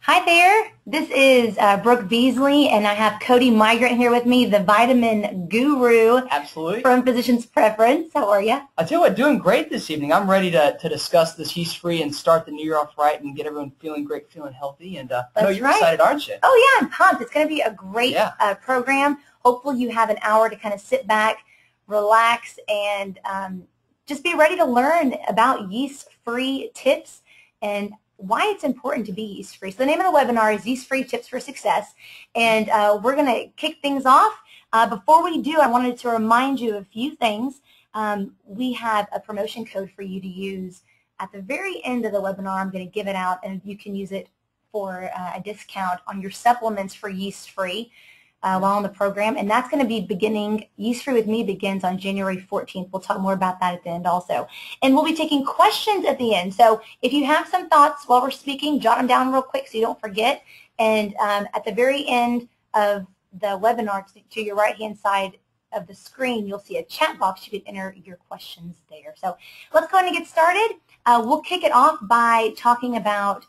Hi there, this is Brooke Beasley, and I have Cody Migrant here with me, the vitamin guru. Absolutely. From Physician's Preference. How are you? I tell you what, doing great this evening. I'm ready to discuss this yeast-free and start the new year off right and get everyone feeling great, feeling healthy. And I know you're excited, aren't you? Oh yeah, I'm pumped. It's going to be a great program. Hopefully you have an hour to kind of sit back, relax, and just be ready to learn about yeast-free tips and why it's important to be yeast-free. So the name of the webinar is Yeast-Free Tips for Success, and we're going to kick things off. Before we do, I wanted to remind you of a few things. We have a promotion code for you to use at the very end of the webinar. I'm going to give it out, and you can use it for a discount on your supplements for yeast-free while on the program, and that's going to be beginning. Yeast-Free with me begins on January 14th. We'll talk more about that at the end also. And we'll be taking questions at the end. So if you have some thoughts while we're speaking, jot them down real quick so you don't forget. And at the very end of the webinar, to your right-hand side of the screen, you'll see a chat box. You can enter your questions there. So let's go ahead and get started. We'll kick it off by talking about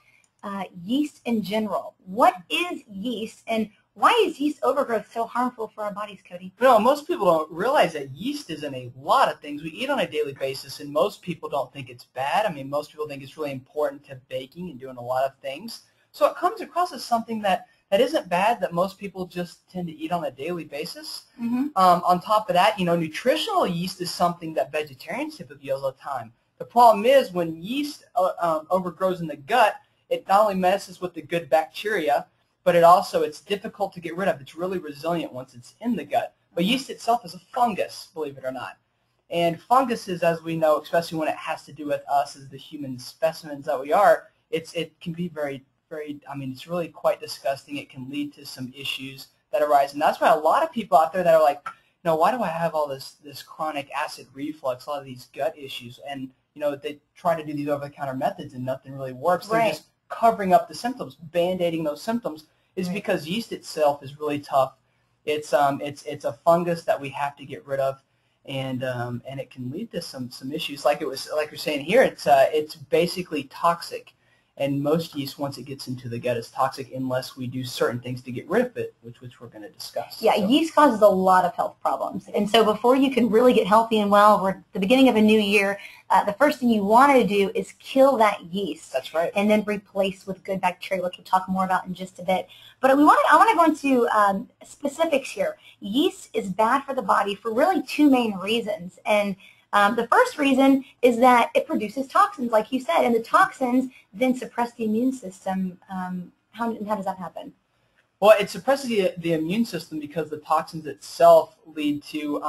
yeast in general. What is yeast, and why is yeast overgrowth so harmful for our bodies, Cody? No, most people don't realize that yeast is in a lot of things we eat on a daily basis, and most people don't think it's bad. I mean, most people think it's really important to baking and doing a lot of things. So it comes across as something that isn't bad, that most people just tend to eat on a daily basis. On top of that, nutritional yeast is something that vegetarians typically use all the time. The problem is when yeast overgrows in the gut, it not only messes with the good bacteria, but it's difficult to get rid of. It's really resilient once it's in the gut. But yeast itself is a fungus, believe it or not. And funguses, as we know, especially when it has to do with us as the human specimens that we are, it can be very, it's really quite disgusting. It can lead to some issues that arise. And that's why a lot of people out there that are like, why do I have all this chronic acid reflux, a lot of these gut issues? And, they try to do these over-the-counter methods and nothing really works. They're just covering up the symptoms, band-aiding those symptoms, is because yeast itself is really tough. It's a fungus that we have to get rid of, and it can lead to some issues. Like you're saying here, it's basically toxic, and most yeast, once it gets into the gut, is toxic unless we do certain things to get rid of it, which we're going to discuss. Yeah, so yeast causes a lot of health problems, and so before you can really get healthy and well, we're at the beginning of a new year. The first thing you want to do is kill that yeast. That's right. And then replace with good bacteria, which we'll talk more about in just a bit. But I want to go into specifics here. Yeast is bad for the body for really two main reasons. And the first reason is that it produces toxins, like you said, and the toxins then suppress the immune system. How does that happen? Well, it suppresses the immune system because the toxins itself lead to,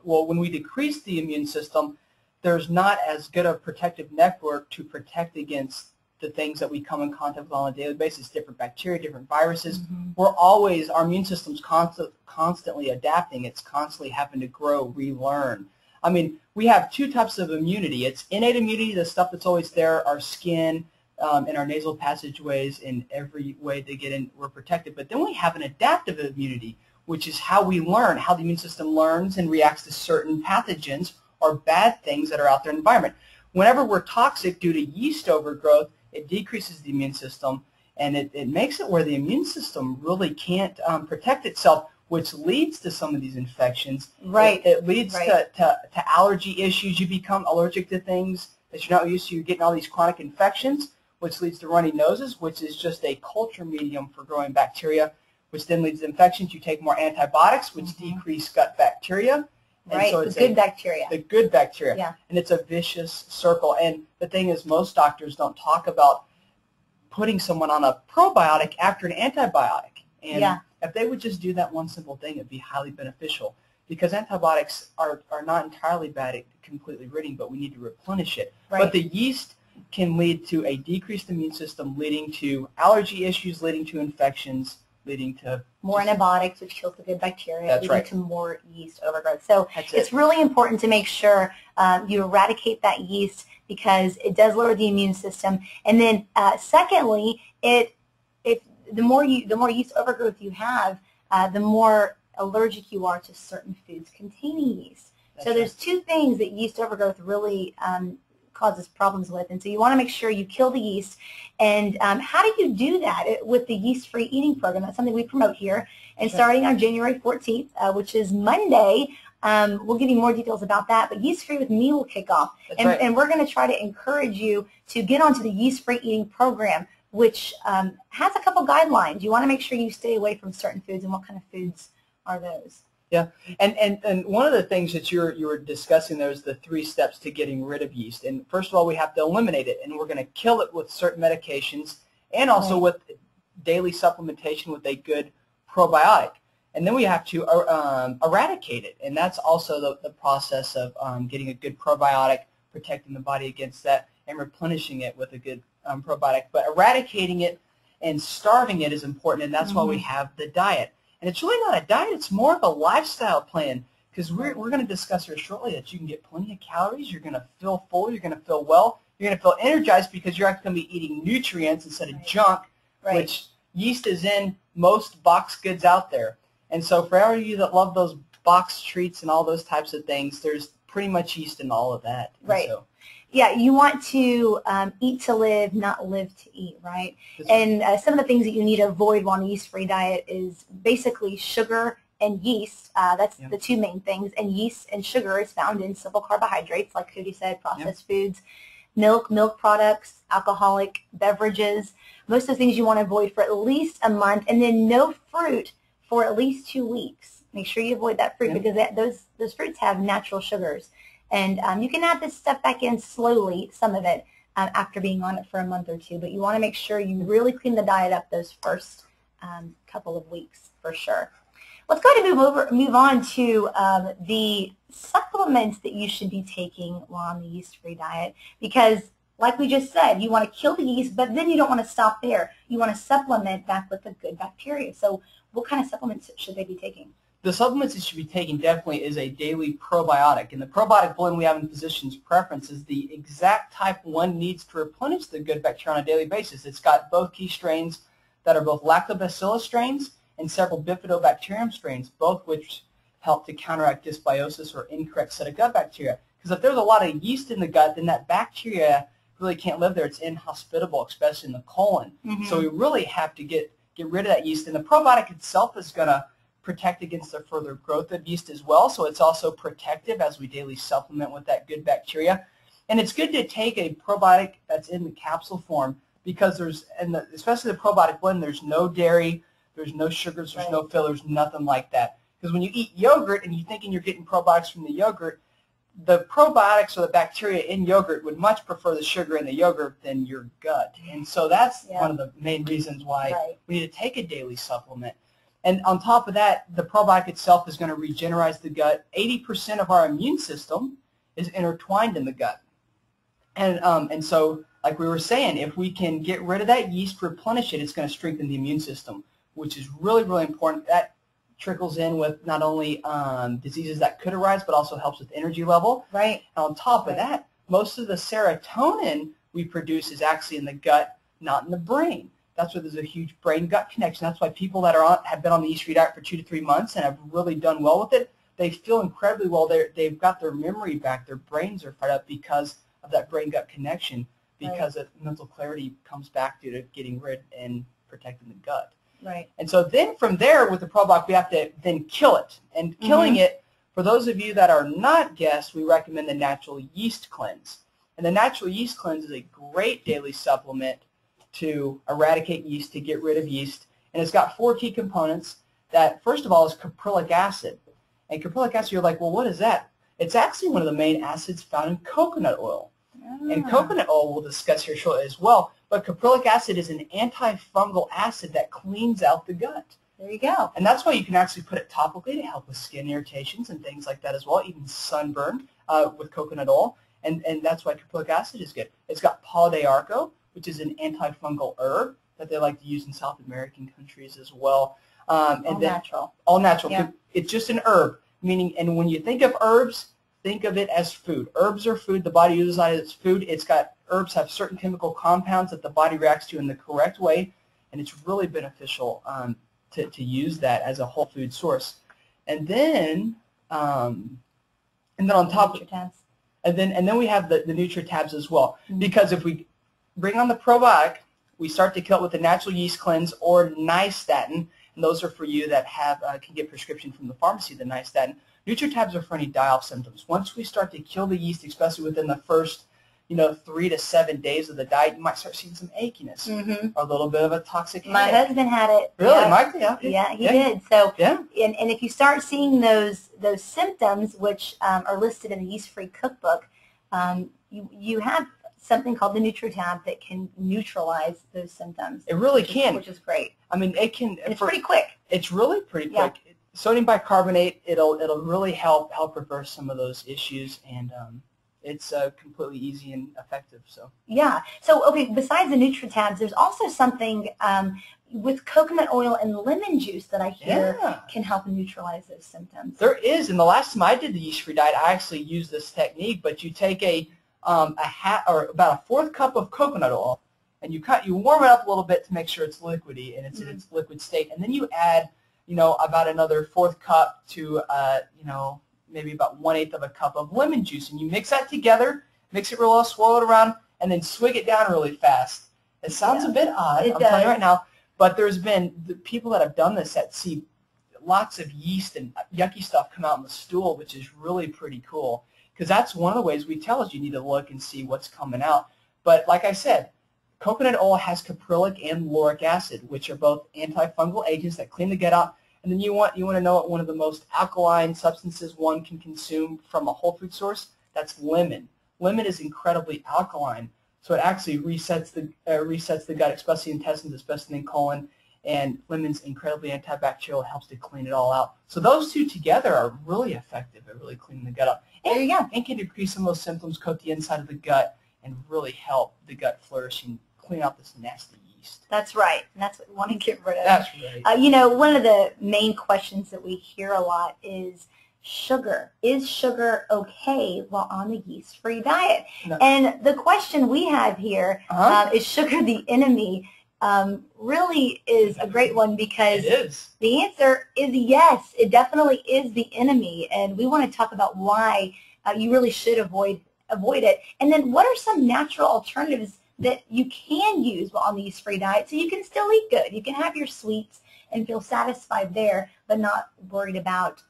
when we decrease the immune system, there's not as good a protective network to protect against the things that we come in contact with on a daily basis, different bacteria, different viruses. Our immune system's constantly adapting. It's constantly having to grow, relearn. I mean, we have two types of immunity. It's innate immunity, the stuff that's always there, our skin, and our nasal passageways, in every way they get in, we're protected. But then we have an adaptive immunity, which is how we learn, how the immune system learns and reacts to certain pathogens or bad things that are out there in the environment. Whenever we're toxic due to yeast overgrowth, it decreases the immune system, and it makes it where the immune system really can't protect itself, which leads to some of these infections. Right. It leads to allergy issues. You become allergic to things that you're not used to. You're getting all these chronic infections, which leads to runny noses, which is just a culture medium for growing bacteria, which then leads to infections. You take more antibiotics, which decrease gut bacteria. Right, so the good bacteria. The good bacteria. Yeah. And it's a vicious circle. And the thing is, most doctors don't talk about putting someone on a probiotic after an antibiotic. And if they would just do that one simple thing, it'd be highly beneficial. Because antibiotics are not entirely bad at completely ridding, but we need to replenish it. But the yeast can lead to a decreased immune system, leading to allergy issues, leading to infections, leading to more antibiotics, which kills the good bacteria, leading to more yeast overgrowth. So it's really important to make sure you eradicate that yeast, because it does lower the immune system. And then secondly, the more yeast overgrowth you have, the more allergic you are to certain foods containing yeast. So there's two things that yeast overgrowth really causes problems with. And so you want to make sure you kill the yeast. And how do you do that with the Yeast-Free Eating Program? That's something we promote here. And starting on January 14th, which is Monday, we'll give you more details about that. But Yeast-Free with Me will kick off. And we're going to try to encourage you to get onto the Yeast-Free Eating Program, which has a couple guidelines. You want to make sure you stay away from certain foods. And what kind of foods are those? Yeah, and one of the things that you were discussing there is the 3 steps to getting rid of yeast. And first of all, we have to eliminate it, and we're going to kill it with certain medications and also with daily supplementation with a good probiotic. And then we have to eradicate it, and that's also the process of getting a good probiotic, protecting the body against that, and replenishing it with a good probiotic. But eradicating it and starving it is important, and that's why we have the diet. And it's really not a diet, it's more of a lifestyle plan, because we're going to discuss here shortly that you can get plenty of calories, you're going to feel full, you're going to feel well, you're going to feel energized because you're actually going to be eating nutrients instead of junk, which yeast is in most boxed goods out there. And so for all of you that love those box treats and all those types of things, there's pretty much yeast in all of that. Right. So, yeah, you want to eat to live, not live to eat, right? And some of the things that you need to avoid on a yeast-free diet is basically sugar and yeast. That's the 2 main things. And yeast and sugar is found in simple carbohydrates, like Cody said, processed foods, milk products, alcoholic beverages. Most of the things you want to avoid for at least a month, and then no fruit for at least 2 weeks. Make sure you avoid that fruit because those fruits have natural sugars. And you can add this stuff back in slowly, some of it, after being on it for a month or 2. But you want to make sure you really clean the diet up those first couple of weeks for sure. Let's go ahead and move on to the supplements that you should be taking while on the yeast-free diet. Because like we just said, you want to kill the yeast, but then you don't want to stop there. You want to supplement back with the good bacteria. So what kind of supplements should they be taking? The supplements that should be taking definitely is a daily probiotic. And the probiotic blend we have in Physician's Preference is the exact type one needs to replenish the good bacteria on a daily basis. It's got both key strains that are both lactobacillus strains and several bifidobacterium strains, both which help to counteract dysbiosis or incorrect set of gut bacteria. Because if there's a lot of yeast in the gut, then that bacteria really can't live there. It's inhospitable, especially in the colon. So we really have to get rid of that yeast. And the probiotic itself is going to protect against the further growth of yeast as well, so it's also protective as we daily supplement with that good bacteria. And it's good to take a probiotic that's in the capsule form because especially the probiotic blend, there's no dairy, there's no sugars, there's no fillers, nothing like that. Because when you eat yogurt and you're thinking you're getting probiotics from the yogurt, the probiotics or the bacteria in yogurt would much prefer the sugar in the yogurt than your gut. And so that's one of the main reasons why we need to take a daily supplement. And on top of that, the probiotic itself is going to regenerate the gut. 80% of our immune system is intertwined in the gut. And so, like we were saying, if we can get rid of that yeast, replenish it, it's going to strengthen the immune system, which is really, really important. That trickles in with not only diseases that could arise, but also helps with energy level. Right. And on top of that, most of the serotonin we produce is actually in the gut, not in the brain. That's why there's a huge brain-gut connection. That's why people that have been on the yeast-free diet for 2 to 3 months and have really done well with it, they feel incredibly well. They've got their memory back. Their brains are fired up because of that brain-gut connection, because of mental clarity comes back due to getting rid and protecting the gut. Right. And so then from there, with the probiotic, we have to then kill it. And killing it, for those of you that are not guests, we recommend the Natural Yeast Cleanse. And the Natural Yeast Cleanse is a great daily supplement to eradicate yeast, to get rid of yeast. And it's got 4 key components. That, first of all, is caprylic acid. And caprylic acid, you're like, well, what is that? It's actually one of the main acids found in coconut oil. And coconut oil we'll discuss here shortly as well. But caprylic acid is an antifungal acid that cleans out the gut. There you go. And that's why you can actually put it topically to help with skin irritations and things like that as well, even sunburn with coconut oil. And that's why caprylic acid is good. It's got pau d'arco, which is an antifungal herb that they like to use in South American countries as well. All natural. All natural. Yeah. It's just an herb, meaning, and when you think of herbs, think of it as food. Herbs are food. The body uses it as food. Herbs have certain chemical compounds that the body reacts to in the correct way, and it's really beneficial to use that as a whole food source. And then on top of And then we have the NutriTabs as well. Because if we bring on the probiotic, we start to kill it with the natural yeast cleanse or nystatin, and those are for you that have can get prescription from the pharmacy, the nystatin. NutriTabs are for any die-off symptoms. Once we start to kill the yeast, especially within the first 3 to 7 days of the diet, you might start seeing some achiness or a little bit of a toxic headache. My husband had it. Really? Yeah. Michael? Yeah. Yeah, he did. So, yeah. And if you start seeing those symptoms, which are listed in the Yeast-Free cookbook, you have something called the NutriTab that can neutralize those symptoms. It really can. Which is great. I mean, it can. And it's pretty quick. It's really pretty quick. Sodium bicarbonate, it'll really help reverse some of those issues, and it's completely easy and effective. So yeah. So okay, besides the NutriTabs, there's also something with coconut oil and lemon juice that I hear can help neutralize those symptoms. There is, and the last time I did the yeast-free diet, I actually used this technique. But you take about a fourth cup of coconut oil, and you warm it up a little bit to make sure it's liquidy and it's in its liquid state, and then you add about another fourth cup to maybe about 1/8 of a cup of lemon juice, and you mix that together, mix it real well, swirl it around, and then swig it down really fast. It sounds a bit odd, I'm telling you right now, but there's been people that have done this that see lots of yeast and yucky stuff come out in the stool, which is really pretty cool, because that's one of the ways we tell is you need to look and see what's coming out. But like I said, coconut oil has caprylic and lauric acid, which are both antifungal agents that clean the gut out. And then you want to know what one of the most alkaline substances one can consume from a whole food source. That's lemon. Lemon is incredibly alkaline, so it actually resets the gut, especially intestines, especially in colon. And lemon's incredibly antibacterial, helps to clean it all out. So those two together are really effective at really cleaning the gut up. And, there you go. And can decrease some of those symptoms, coat the inside of the gut, and really help the gut flourish and clean out this nasty yeast. That's right. And that's what we want to get rid of. That's right. One of the main questions that we hear a lot is sugar. Is sugar okay while on the yeast-free diet? No. And the question we have here is sugar the enemy? Really is a great one, because the answer is yes. It definitely is the enemy, and we want to talk about why you really should avoid it. And then what are some natural alternatives that you can use while on the yeast-free diet so you can still eat good? You can have your sweets and feel satisfied there, but not worried about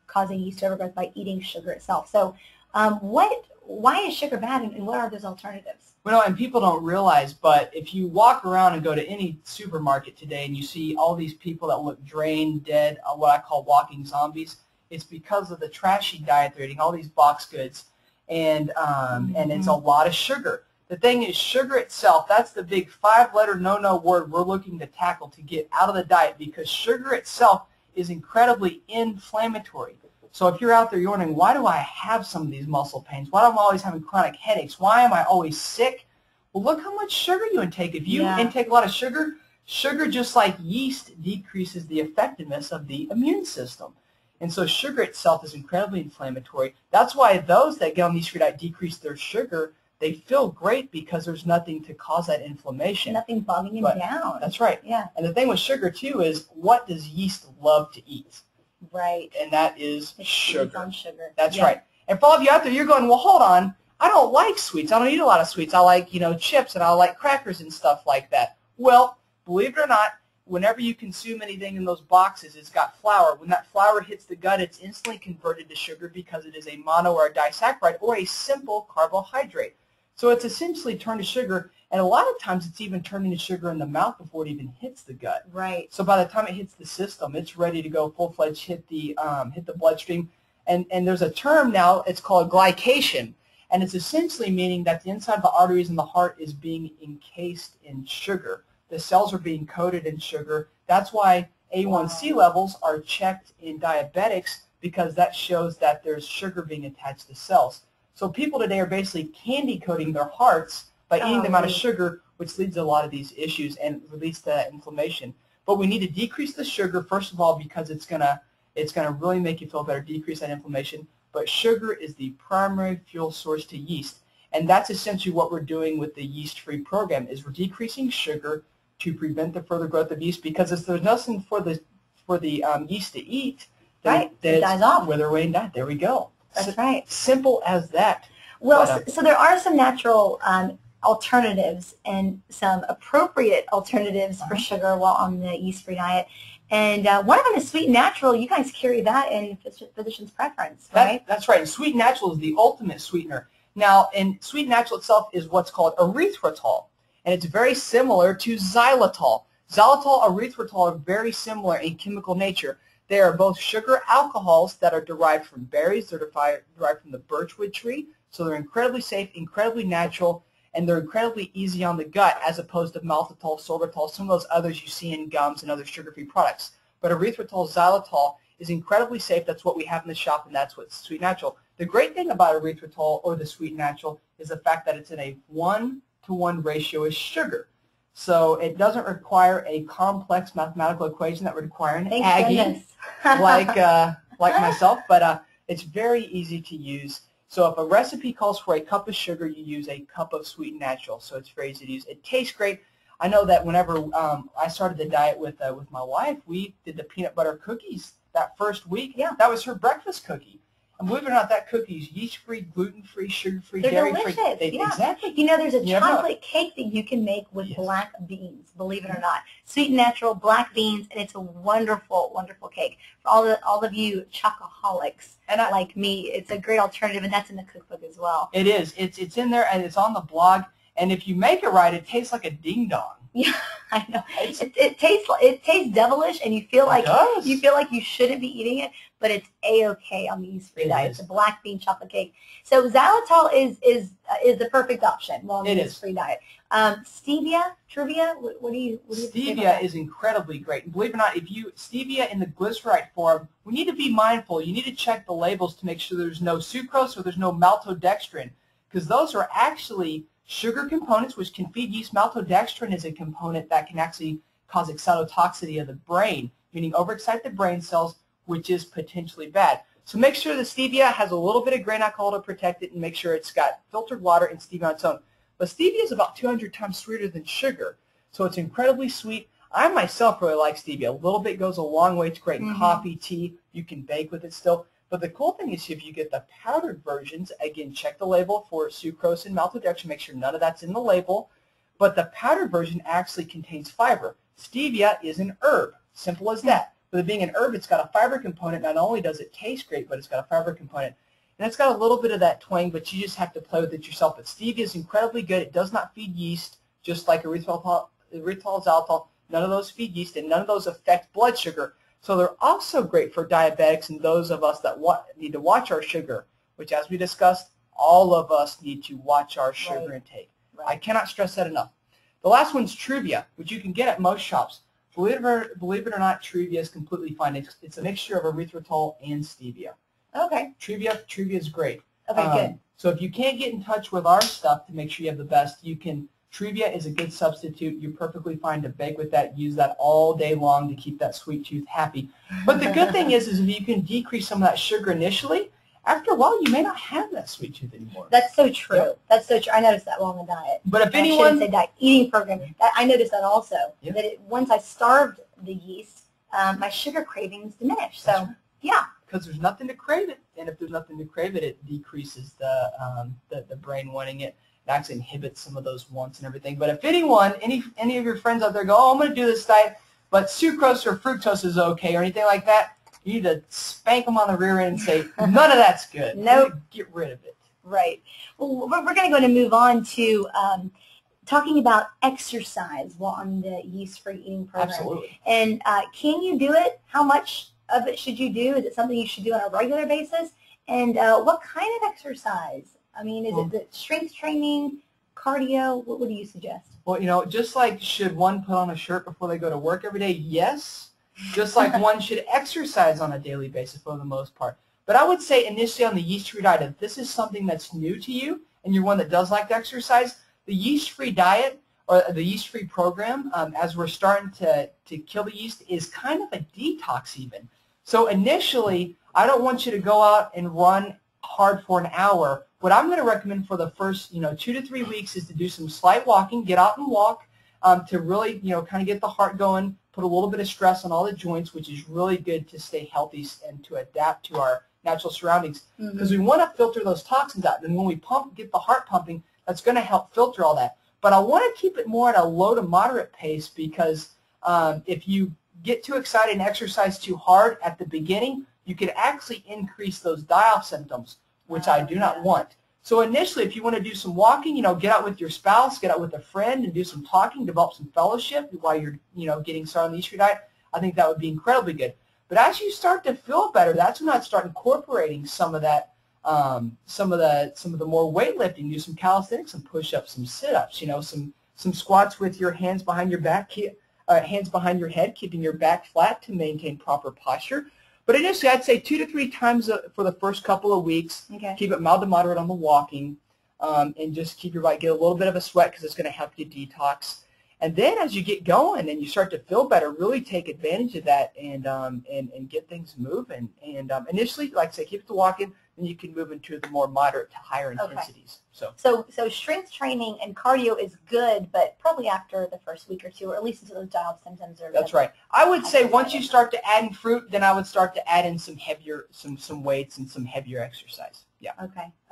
causing yeast overgrowth by eating sugar itself. So why is sugar bad, and what are those alternatives? Well, and people don't realize, but if you walk around and go to any supermarket today and you see all these people that look drained, dead, what I call walking zombies, it's because of the trashy diet they're eating, all these box goods, and it's a lot of sugar. The thing is, sugar itself, that's the big 5-letter no-no word we're looking to tackle to get out of the diet, because sugar itself is incredibly inflammatory. So if you're out there, you're wondering, why do I have some of these muscle pains? Why am I always having chronic headaches? Why am I always sick? Well, look how much sugar you intake. If you intake a lot of sugar, just like yeast, decreases the effectiveness of the immune system. And so sugar itself is incredibly inflammatory. That's why those that get on the yeast-free diet decrease their sugar. They feel great because there's nothing to cause that inflammation. Nothing bogging them down. That's right. Yeah. And the thing with sugar, too, is what does yeast love to eat? Right. And that is sugar. It's on sugar. That's right. And for all of you out there, you're going, well, hold on. I don't like sweets. I don't eat a lot of sweets. I like, chips, and I like crackers and stuff like that. Well, believe it or not, whenever you consume anything in those boxes, it's got flour. When that flour hits the gut, it's instantly converted to sugar because it is a mono or a disaccharide or a simple carbohydrate. So it's essentially turned to sugar, and a lot of times it's even turning to sugar in the mouth before it even hits the gut. Right. So by the time it hits the system, it's ready to go full-fledged, hit the bloodstream. And there's a term now, it's called glycation, and it's essentially meaning that the inside of the arteries in the heart is being encased in sugar. The cells are being coated in sugar. That's why A1C levels are checked in diabetics, because that shows that there's sugar being attached to cells. So people today are basically candy coating their hearts by eating the amount of sugar, which leads to a lot of these issues and leads to that inflammation. But we need to decrease the sugar, first of all, because it's gonna really make you feel better, decrease that inflammation. But sugar is the primary fuel source to yeast, and that's essentially what we're doing with the yeast-free program. Is we're decreasing sugar to prevent the further growth of yeast, because if there's nothing for the yeast to eat, then it dies off. Wither away and die. There we go. That's right. Simple as that. Well, so there are some natural alternatives and some appropriate alternatives for sugar while on the yeast-free diet. And one of them is Sweet Natural. You guys carry that in Physician's Preference, right? That's right. And Sweet Natural is the ultimate sweetener. Now, and Sweet Natural itself is what's called erythritol, and it's very similar to xylitol. Xylitol, erythritol are very similar in chemical nature. They are both sugar alcohols that are derived from berries. They're derived from the birchwood tree, so they're incredibly safe, incredibly natural, and they're incredibly easy on the gut as opposed to maltitol, sorbitol, some of those others you see in gums and other sugar-free products. But erythritol, xylitol is incredibly safe. That's what we have in the shop, and that's what's Sweet Natural. The great thing about erythritol or the Sweet Natural is the fact that it's in a 1-to-1 ratio with sugar. So it doesn't require a complex mathematical equation that would require an Aggie like myself, but it's very easy to use. So if a recipe calls for a cup of sugar, you use a cup of Sweet Natural. So it's very easy to use. It tastes great. I know that whenever I started the diet with my wife, we did the peanut butter cookies that first week. Yeah. That was her breakfast cookie. And believe it or not, that cookie is yeast-free, gluten-free, sugar-free, They're dairy-free. delicious. Exactly. You know, there's a chocolate cake that you can make with black beans, believe it or not. Sweet and natural, black beans, and it's a wonderful, wonderful cake. For all of you chocoholics like me, it's a great alternative, and that's in the cookbook as well. It is. It's in there, and it's on the blog. And if you make it right, it tastes like a ding-dong. Yeah, I know. It tastes devilish, and you feel like you shouldn't be eating it, but it's a-okay on the yeast-free diet. It's a black bean chocolate cake. So xylitol is the perfect option on the yeast-free diet. Stevia, trivia. What do you Stevia is incredibly great. And believe it or not, stevia in the glyceride form, we need to be mindful. You need to check the labels to make sure there's no sucrose or there's no maltodextrin, because those are actually sugar components which can feed yeast. Maltodextrin is a component that can actually cause excitotoxicity of the brain, meaning overexcite the brain cells, which is potentially bad. So make sure the stevia has a little bit of grain alcohol to protect it, and make sure it's got filtered water and stevia on its own. But stevia is about 200 times sweeter than sugar, so it's incredibly sweet. I myself really like stevia. A little bit goes a long way. It's great in coffee, tea. You can bake with it still. But the cool thing is if you get the powdered versions, again, check the label for sucrose and maltodextrin. Make sure none of that's in the label. But the powdered version actually contains fiber. Stevia is an herb. Simple as that. But it being an herb, it's got a fiber component. Not only does it taste great, but it's got a fiber component. And it's got a little bit of that twang, but you just have to play with it yourself. But stevia is incredibly good. It does not feed yeast, just like erythritol, xylitol. None of those feed yeast, and none of those affect blood sugar. So they're also great for diabetics and those of us that need to watch our sugar, which, as we discussed, all of us need to watch our sugar intake. I cannot stress that enough. The last one's Truvia, which you can get at most shops. Believe it or not, Truvia is completely fine. It's a mixture of erythritol and stevia. Okay. Truvia is great. Okay, good. So if you can't get in touch with our stuff to make sure you have the best, Truvia is a good substitute. You're perfectly fine to bake with that. Use that all day long to keep that sweet tooth happy. But the good thing is if you can decrease some of that sugar initially, after a while you may not have that sweet tooth anymore. That's so true. Yep. That's so true. I noticed that while on the diet. But if anyone... I shouldn't say diet, eating program. I noticed that also. Yep. That once I starved the yeast, my sugar cravings diminished. So, right. Yeah. Because there's nothing to crave it. And if there's nothing to crave it, it decreases the brain wanting it. It actually inhibits some of those wants and everything. But if anyone, any of your friends out there go, oh, I'm going to do this diet, but sucrose or fructose is okay or anything like that, you need to spank them on the rear end and say, none of that's good. Nope. Get rid of it. Right. Well, we're going to move on to talking about exercise while on the yeast-free eating program. Absolutely. And can you do it? How much of it should you do? Is it something you should do on a regular basis? And what kind of exercise? I mean, is it the strength training, cardio? What do you suggest? Well, just like should one put on a shirt before they go to work every day? Yes. Just like one should exercise on a daily basis for the most part. But I would say initially on the yeast-free diet, if this is something that's new to you and you're one that does like to exercise, the yeast-free diet or the yeast-free program, as we're starting to kill the yeast, is kind of a detox even. So initially, I don't want you to go out and run hard for an hour. What I'm going to recommend for the first 2 to 3 weeks is to do some slight walking, get out and walk to really kind of get the heart going, put a little bit of stress on all the joints, which is really good to stay healthy and to adapt to our natural surroundings, because we want to filter those toxins out. And when we get the heart pumping, that's going to help filter all that. But I want to keep it more at a low to moderate pace, because if you get too excited and exercise too hard at the beginning, you could actually increase those die-off symptoms, which I do not want. So initially, if you want to do some walking, get out with your spouse, get out with a friend, and do some talking, develop some fellowship while you're, getting started on the Yeast-Free diet, I think that would be incredibly good. But as you start to feel better, that's when I'd start incorporating some of that, some of the more weightlifting. Do some calisthenics, some push-ups, some sit-ups, some squats with your hands behind your back, hands behind your head, keeping your back flat to maintain proper posture. But initially, I'd say 2 to 3 times for the first couple of weeks. Okay. Keep it mild to moderate on the walking, and just keep your body, get a little bit of a sweat, because it's going to help you detox. And then as you get going and you start to feel better, really take advantage of that and get things moving. And initially, like I say, keep it to walking, then you can move into the more moderate to higher intensities. So strength training and cardio is good, but probably after the first week or two, or at least until those die-off symptoms are. That's right. I would say once you start to add in fruit, then I would start to add in some heavier, some weights and some heavier exercise. Yeah.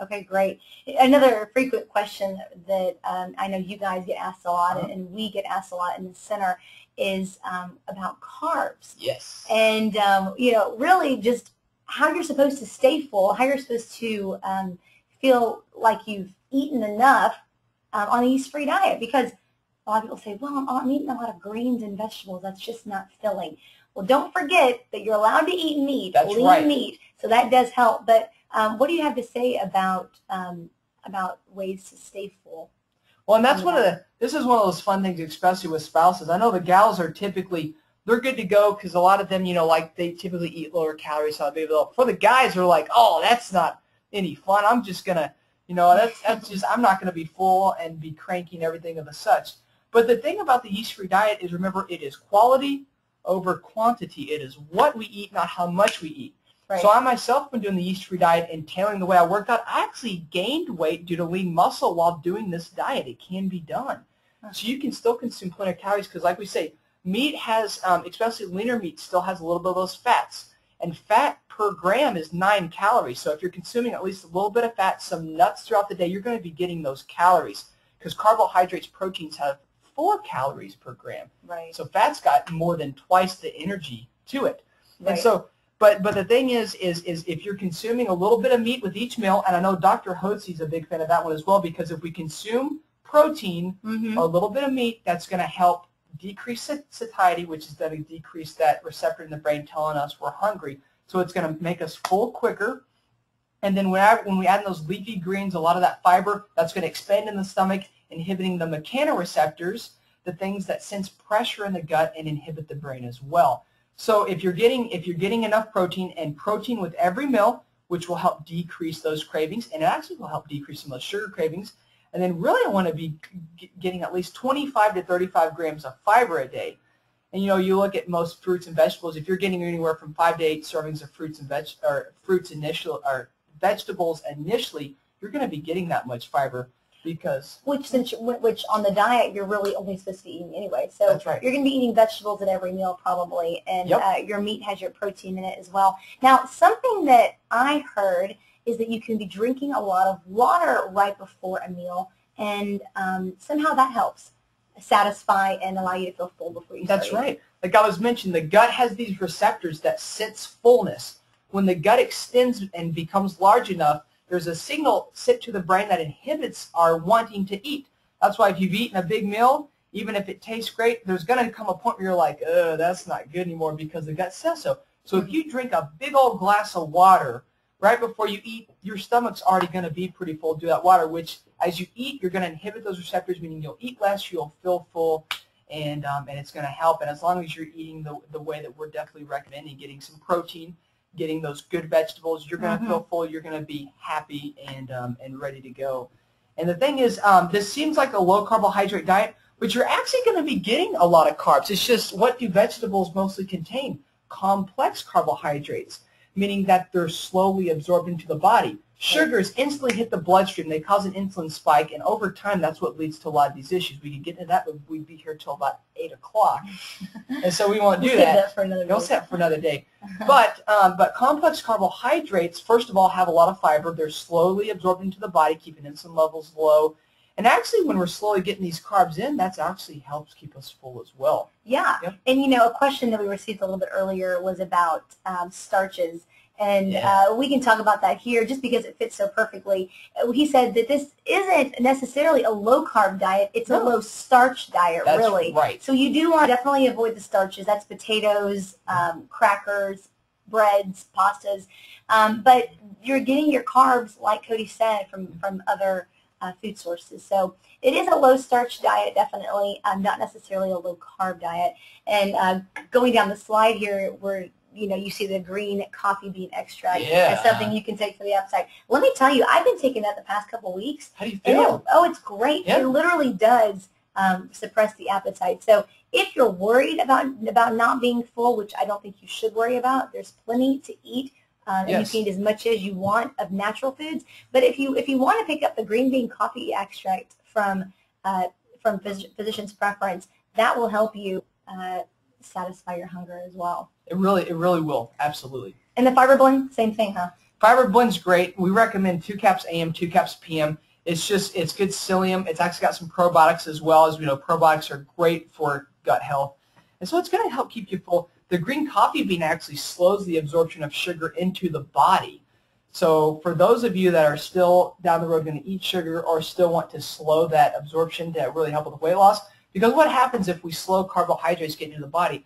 Okay, great. Another frequent question that I know you guys get asked a lot, and we get asked a lot in the center, is about carbs. Yes. And really just how you're supposed to stay full, how you're supposed to feel like you've eaten enough on a yeast-free diet, because a lot of people say, well, I'm eating a lot of greens and vegetables, that's just not filling. Well, don't forget that you're allowed to eat meat, lean meat, so that does help. But what do you have to say about ways to stay full? Well, and that's this is one of those fun things, especially with spouses. I know the gals are typically, they're good to go, because a lot of them, like they typically eat lower calories. So maybe for the guys, they're like, oh, that's not any fun. I'm just gonna, that's just, I'm not gonna be full and be cranky and everything of the such. But the thing about the yeast-free diet is, remember, it is quality over quantity. It is what we eat, not how much we eat. Right. So I myself have been doing the yeast-free diet and tailoring the way I worked out. I actually gained weight due to lean muscle while doing this diet. It can be done. So you can still consume plenty of calories, because like we say, meat has, especially leaner meat, still has a little bit of those fats. And fat per gram is 9 calories. So if you're consuming at least a little bit of fat, some nuts throughout the day, you're going to be getting those calories. Because carbohydrates, proteins have 4 calories per gram. Right. So fat's got more than twice the energy to it. Right. And so, but the thing is if you're consuming a little bit of meat with each meal, and I know Dr. Hotze's a big fan of that one as well, because if we consume protein, a little bit of meat, that's going to help decrease satiety, which is going to decrease that receptor in the brain telling us we're hungry. So it's going to make us full quicker. And then when we add in those leafy greens, a lot of that fiber, that's going to expand in the stomach, inhibiting the mechanoreceptors, the things that sense pressure in the gut and inhibit the brain as well. So if you're getting enough protein, and protein with every meal, which will help decrease those cravings, and it actually will help decrease some of those sugar cravings. And then really I want to be getting at least 25 to 35 grams of fiber a day. And you look at most fruits and vegetables, if you're getting anywhere from 5 to 8 servings of fruits and vegetables initially, you're going to be getting that much fiber, because which on the diet you're really only supposed to be eating anyway. So that's right. You're going to be eating vegetables at every meal probably, and your meat has your protein in it as well. Now, something that I heard is that you can be drinking a lot of water right before a meal, and somehow that helps satisfy and allow you to feel full before you start eating. That's right. Like I was mentioning, the gut has these receptors that sense fullness. When the gut extends and becomes large enough, there's a signal sent to the brain that inhibits our wanting to eat. That's why if you've eaten a big meal, even if it tastes great, there's going to come a point where you're like, that's not good anymore, because the gut says so. So if you drink a big old glass of water right before you eat, your stomach's already going to be pretty full due to that water, which as you eat, you're going to inhibit those receptors, meaning you'll eat less, you'll feel full, and it's going to help. And as long as you're eating the way that we're definitely recommending, getting some protein, getting those good vegetables, you're going to feel full, you're going to be happy and ready to go. And the thing is, this seems like a low carbohydrate diet, but you're actually going to be getting a lot of carbs. It's just, what do vegetables mostly contain? Complex carbohydrates, meaning that they're slowly absorbed into the body. Sugars instantly hit the bloodstream. They cause an insulin spike, and over time, that's what leads to a lot of these issues. We could get into that, but we'd be here till about 8 o'clock. And so we won't do that. For another We'll set for another day. But complex carbohydrates, first of all, have a lot of fiber. They're slowly absorbed into the body, keeping insulin levels low. And actually, when we're slowly getting these carbs in, that actually helps keep us full as well. Yeah. Yep. And, you know, a question that we received a little bit earlier was about starches. And we can talk about that here just because it fits so perfectly. He said that this isn't necessarily a low-carb diet. It's a low-starch diet, really. That's right. So you do want to definitely avoid the starches. That's potatoes, crackers, breads, pastas. But you're getting your carbs, like Cody said, from other food sources. So it is a low-starch diet, definitely, not necessarily a low-carb diet. And going down the slide here, where you see the green coffee bean extract. Yeah. That's something you can take for the upside. Let me tell you, I've been taking that the past couple of weeks. How do you feel? It's great. Yeah. It literally does suppress the appetite. So if you're worried about not being full, which I don't think you should worry about, there's plenty to eat. And you can eat as much as you want of natural foods. But if you want to pick up the green bean coffee extract from Physician's Preference, that will help you satisfy your hunger as well. It really will. Absolutely. And the fiber blend, same thing, huh? Fiber blend's great. We recommend 2 caps AM, 2 caps PM. It's good psyllium. It's actually got some probiotics as well. As we know, probiotics are great for gut health. And so it's going to help keep you full. The green coffee bean actually slows the absorption of sugar into the body. So for those of you that are still down the road going to eat sugar or still want to slow that absorption to really help with weight loss, because what happens if we slow carbohydrates getting into the body?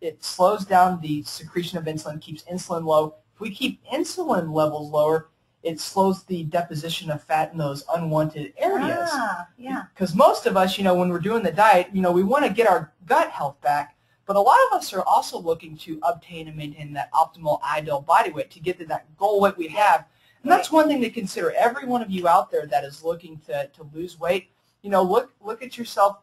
It slows down the secretion of insulin, keeps insulin low. If we keep insulin levels lower, it slows the deposition of fat in those unwanted areas. Yeah. Because most of us, when we're doing the diet, we want to get our gut health back, but a lot of us are also looking to obtain and maintain that optimal ideal body weight to get to that goal weight we have. And that's one thing to consider. Every one of you out there that is looking to lose weight, look at yourself.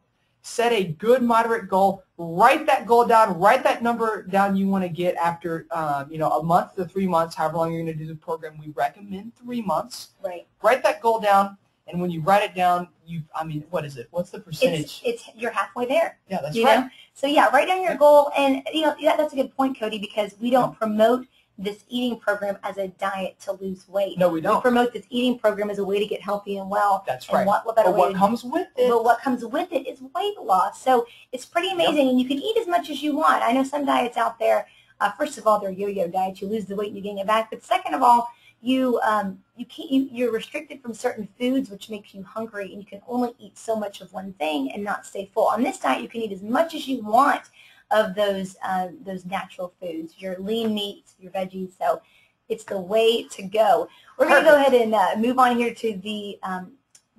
Set a good, moderate goal. Write that goal down. Write that number down you want to get after, a month to 3 months, however long you're going to do the program. We recommend 3 months. Right. Write that goal down, and when you write it down, what is it? What's the percentage? You're halfway there. Yeah, that's right. So yeah, write down your goal, and that's a good point, Cody, because we don't promote this eating program as a diet to lose weight. No, we don't. We promote this eating program as a way to get healthy and well. That's right. What comes with it? But what comes with it is weight loss. So it's pretty amazing, and you can eat as much as you want. I know some diets out there, first of all, they're yo-yo diets. You lose the weight and you gain it back. But second of all, you're restricted from certain foods, which makes you hungry, and you can only eat so much of one thing and not stay full. On this diet, you can eat as much as you want of those natural foods, your lean meats, your veggies. So it's the way to go. We're going to go ahead and move on here to the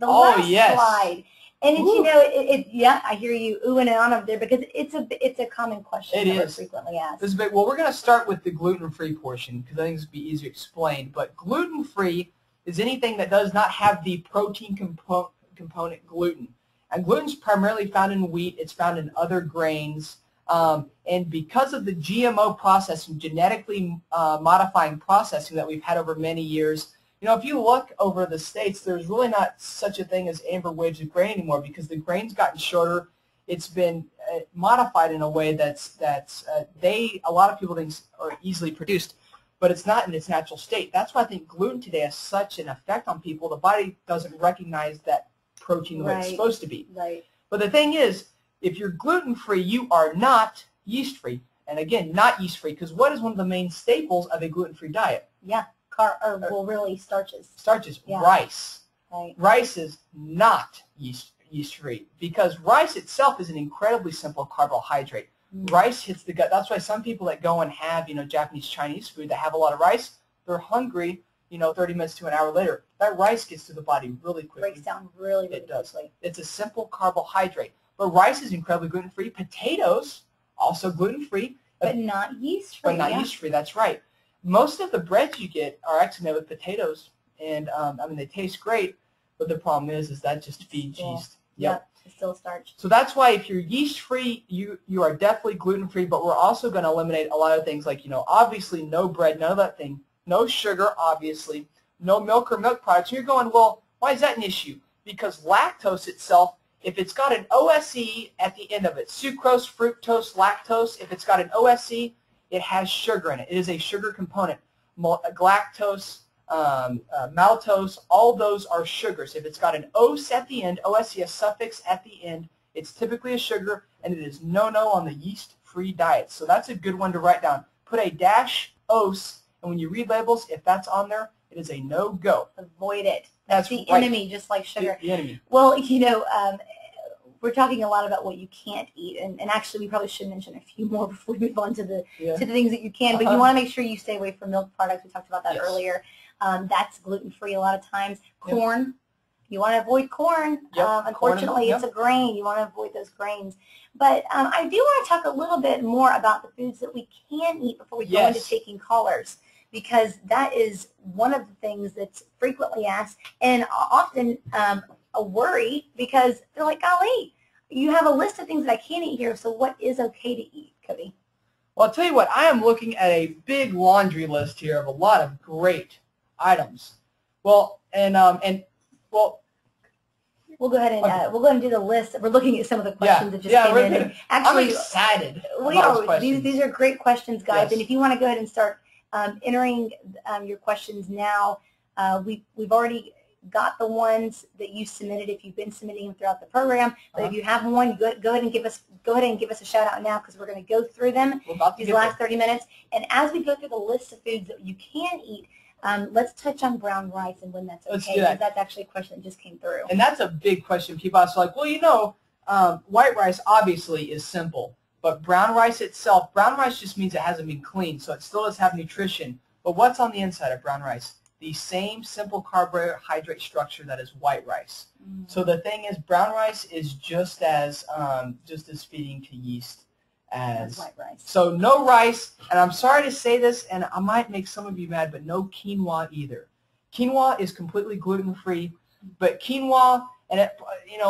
last slide. And it's, I hear you ooh and on over there because it's a common question that we're frequently asked. This is big. Well, we're going to start with the gluten-free portion because I think this will be easier to explain. But gluten-free is anything that does not have the protein component gluten. And gluten is primarily found in wheat. It's found in other grains. And because of the GMO processing, genetically modifying processing that we've had over many years, if you look over the states, there's really not such a thing as amber waves of grain anymore because the grain's gotten shorter. It's been modified in a way that's a lot of people think are easily produced, but it's not in its natural state. That's why I think gluten today has such an effect on people. The body doesn't recognize that protein the way it's supposed to be. Right. But the thing is, if you're gluten-free, you are not yeast-free. And again, not yeast-free, because what is one of the main staples of a gluten-free diet? Yeah, really starches. Starches, yeah. Rice. Right. Rice is not yeast-free because rice itself is an incredibly simple carbohydrate. Rice hits the gut. That's why some people that go and have, Japanese, Chinese food that have a lot of rice, they're hungry, 30 minutes to an hour later. That rice gets to the body really quickly. Breaks down really It does. quickly. It's a simple carbohydrate. But rice is incredibly gluten-free. Potatoes, also gluten-free. But not yeast-free. But not yeast-free, that's right. Most of the breads you get are actually made with potatoes. And, they taste great, but the problem is that just feeds yeast. Yep, it's still starch. So that's why if you're yeast-free, you are definitely gluten-free, but we're also going to eliminate a lot of things like, obviously no bread, none of that thing, no sugar, obviously, no milk or milk products. And you're going, well, why is that an issue? Because lactose itself, if it's got an OSE at the end of it, sucrose, fructose, lactose, if it's got an OSE, it has sugar in it. It is a sugar component. Galactose, maltose, all those are sugars. If it's got an OS at the end, OSC, a suffix at the end, it's typically a sugar, and it is no-no on the yeast-free diet. So that's a good one to write down. Put a dash OS, and when you read labels, if that's on there, it is a no-go. Avoid it. That's the right. enemy, just like sugar. The enemy. Well, you know, we're talking a lot about what you can't eat, and actually we probably should mention a few more before we move on to the things that you can. But you want to make sure you stay away from milk products. We talked about that earlier. That's gluten-free a lot of times. Corn, you want to avoid corn. Unfortunately, it's a grain. You want to avoid those grains. But I do want to talk a little bit more about the foods that we can eat before we go into taking callers, because that is one of the things that's frequently asked and often a worry, because they're like, golly, you have a list of things that I can't eat here, so what is okay to eat, Cody? Well, I'll tell you what, I am looking at a big laundry list here of a lot of great items. Well, well, we'll go ahead and do the list. We're looking at some of the questions that just came in. And actually, I'm excited. These are great questions, guys. And if you want to go ahead and start entering your questions now, we've already got the ones that you submitted if you've been submitting them throughout the program. But if you have one, go ahead and give us a shout out now, because we're going to go through them these last 30 minutes. And as we go through the list of foods that you can eat, let's touch on brown rice and when that's okay, because that's actually a question that just came through. And that's a big question. People ask, like, well, you know, white rice obviously is simple, but brown rice itself, brown rice just means it hasn't been cleaned, so it still does have nutrition. But what's on the inside of brown rice? The same simple carbohydrate structure that is white rice. So the thing is, brown rice is just as feeding to yeast as white rice. So no rice, and I'm sorry to say this, and I might make some of you mad, but no quinoa either. Quinoa is completely gluten-free, but quinoa, and it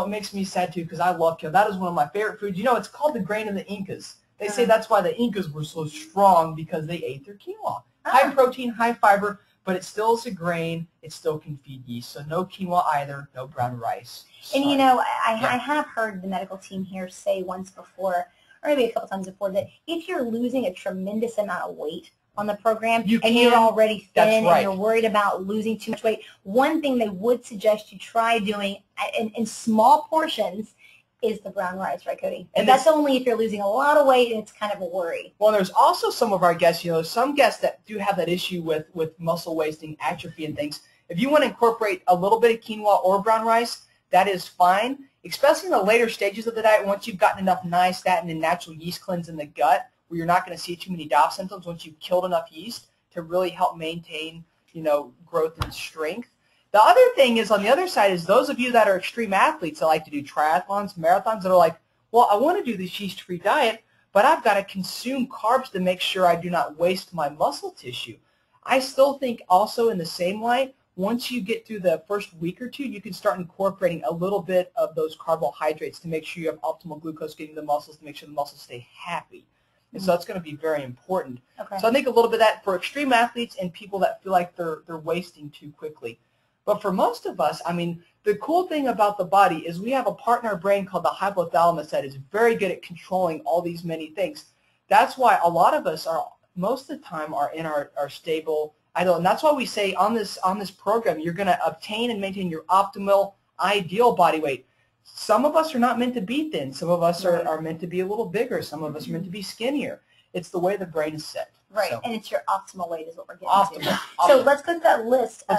makes me sad too, because I love quinoa. That is one of my favorite foods. You know, it's called the grain of the Incas. They say that's why the Incas were so strong, because they ate their quinoa. High protein, high fiber, but it still is a grain. It still can feed yeast. So no quinoa either, no brown rice. Sorry. And you know, I have heard the medical team here say once before, or maybe a couple times before, that if you're losing a tremendous amount of weight on the program you're already thin and you're worried about losing too much weight, one thing they would suggest you try doing in small portions is the brown rice, right, Cody? And that's only if you're losing a lot of weight and it's kind of a worry. Well, there's also some of our guests, you know, some guests that do have that issue with muscle wasting, atrophy and things. If you want to incorporate a little bit of quinoa or brown rice, that is fine, especially in the later stages of the diet, once you've gotten enough niacin and natural yeast cleanse in the gut, where you're not going to see too many DOF symptoms once you've killed enough yeast to really help maintain, you know, growth and strength. The other thing is, on the other side, is those of you that are extreme athletes that like to do triathlons, marathons, that are like, well, I want to do this yeast-free diet, but I've got to consume carbs to make sure I do not waste my muscle tissue. I still think also in the same way, once you get through the first week or two, you can start incorporating a little bit of those carbohydrates to make sure you have optimal glucose getting to the muscles, to make sure the muscles stay happy. And so that's going to be very important. So I think a little bit of that for extreme athletes and people that feel like they're wasting too quickly. But for most of us, I mean, the cool thing about the body is we have a part in our brain called the hypothalamus that is very good at controlling all these many things. That's why a lot of us are, most of the time, are in our stable ideal. And that's why we say on this program, you're going to obtain and maintain your optimal, ideal body weight. Some of us are not meant to be thin. Some of us are meant to be a little bigger. Some of us are meant to be skinnier. It's the way the brain is set. Right, and it's your optimal weight is what we're getting to. So let's go to that list of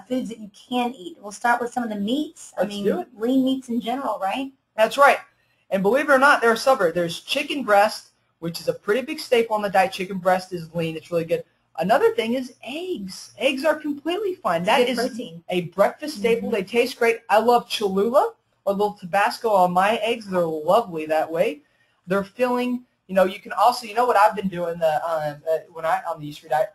foods that you can eat. We'll start with some of the meats. Lean meats in general, right? That's right. And believe it or not, there are some. There's chicken breast, which is a pretty big staple on the diet. Chicken breast is lean. It's really good. Another thing is eggs. Eggs are completely fine. That is protein. A breakfast staple. They taste great. I love Cholula, or a little Tabasco on my eggs. They're lovely that way. They're filling. You know, you can also, you know what I've been doing when on the yeast-free diet?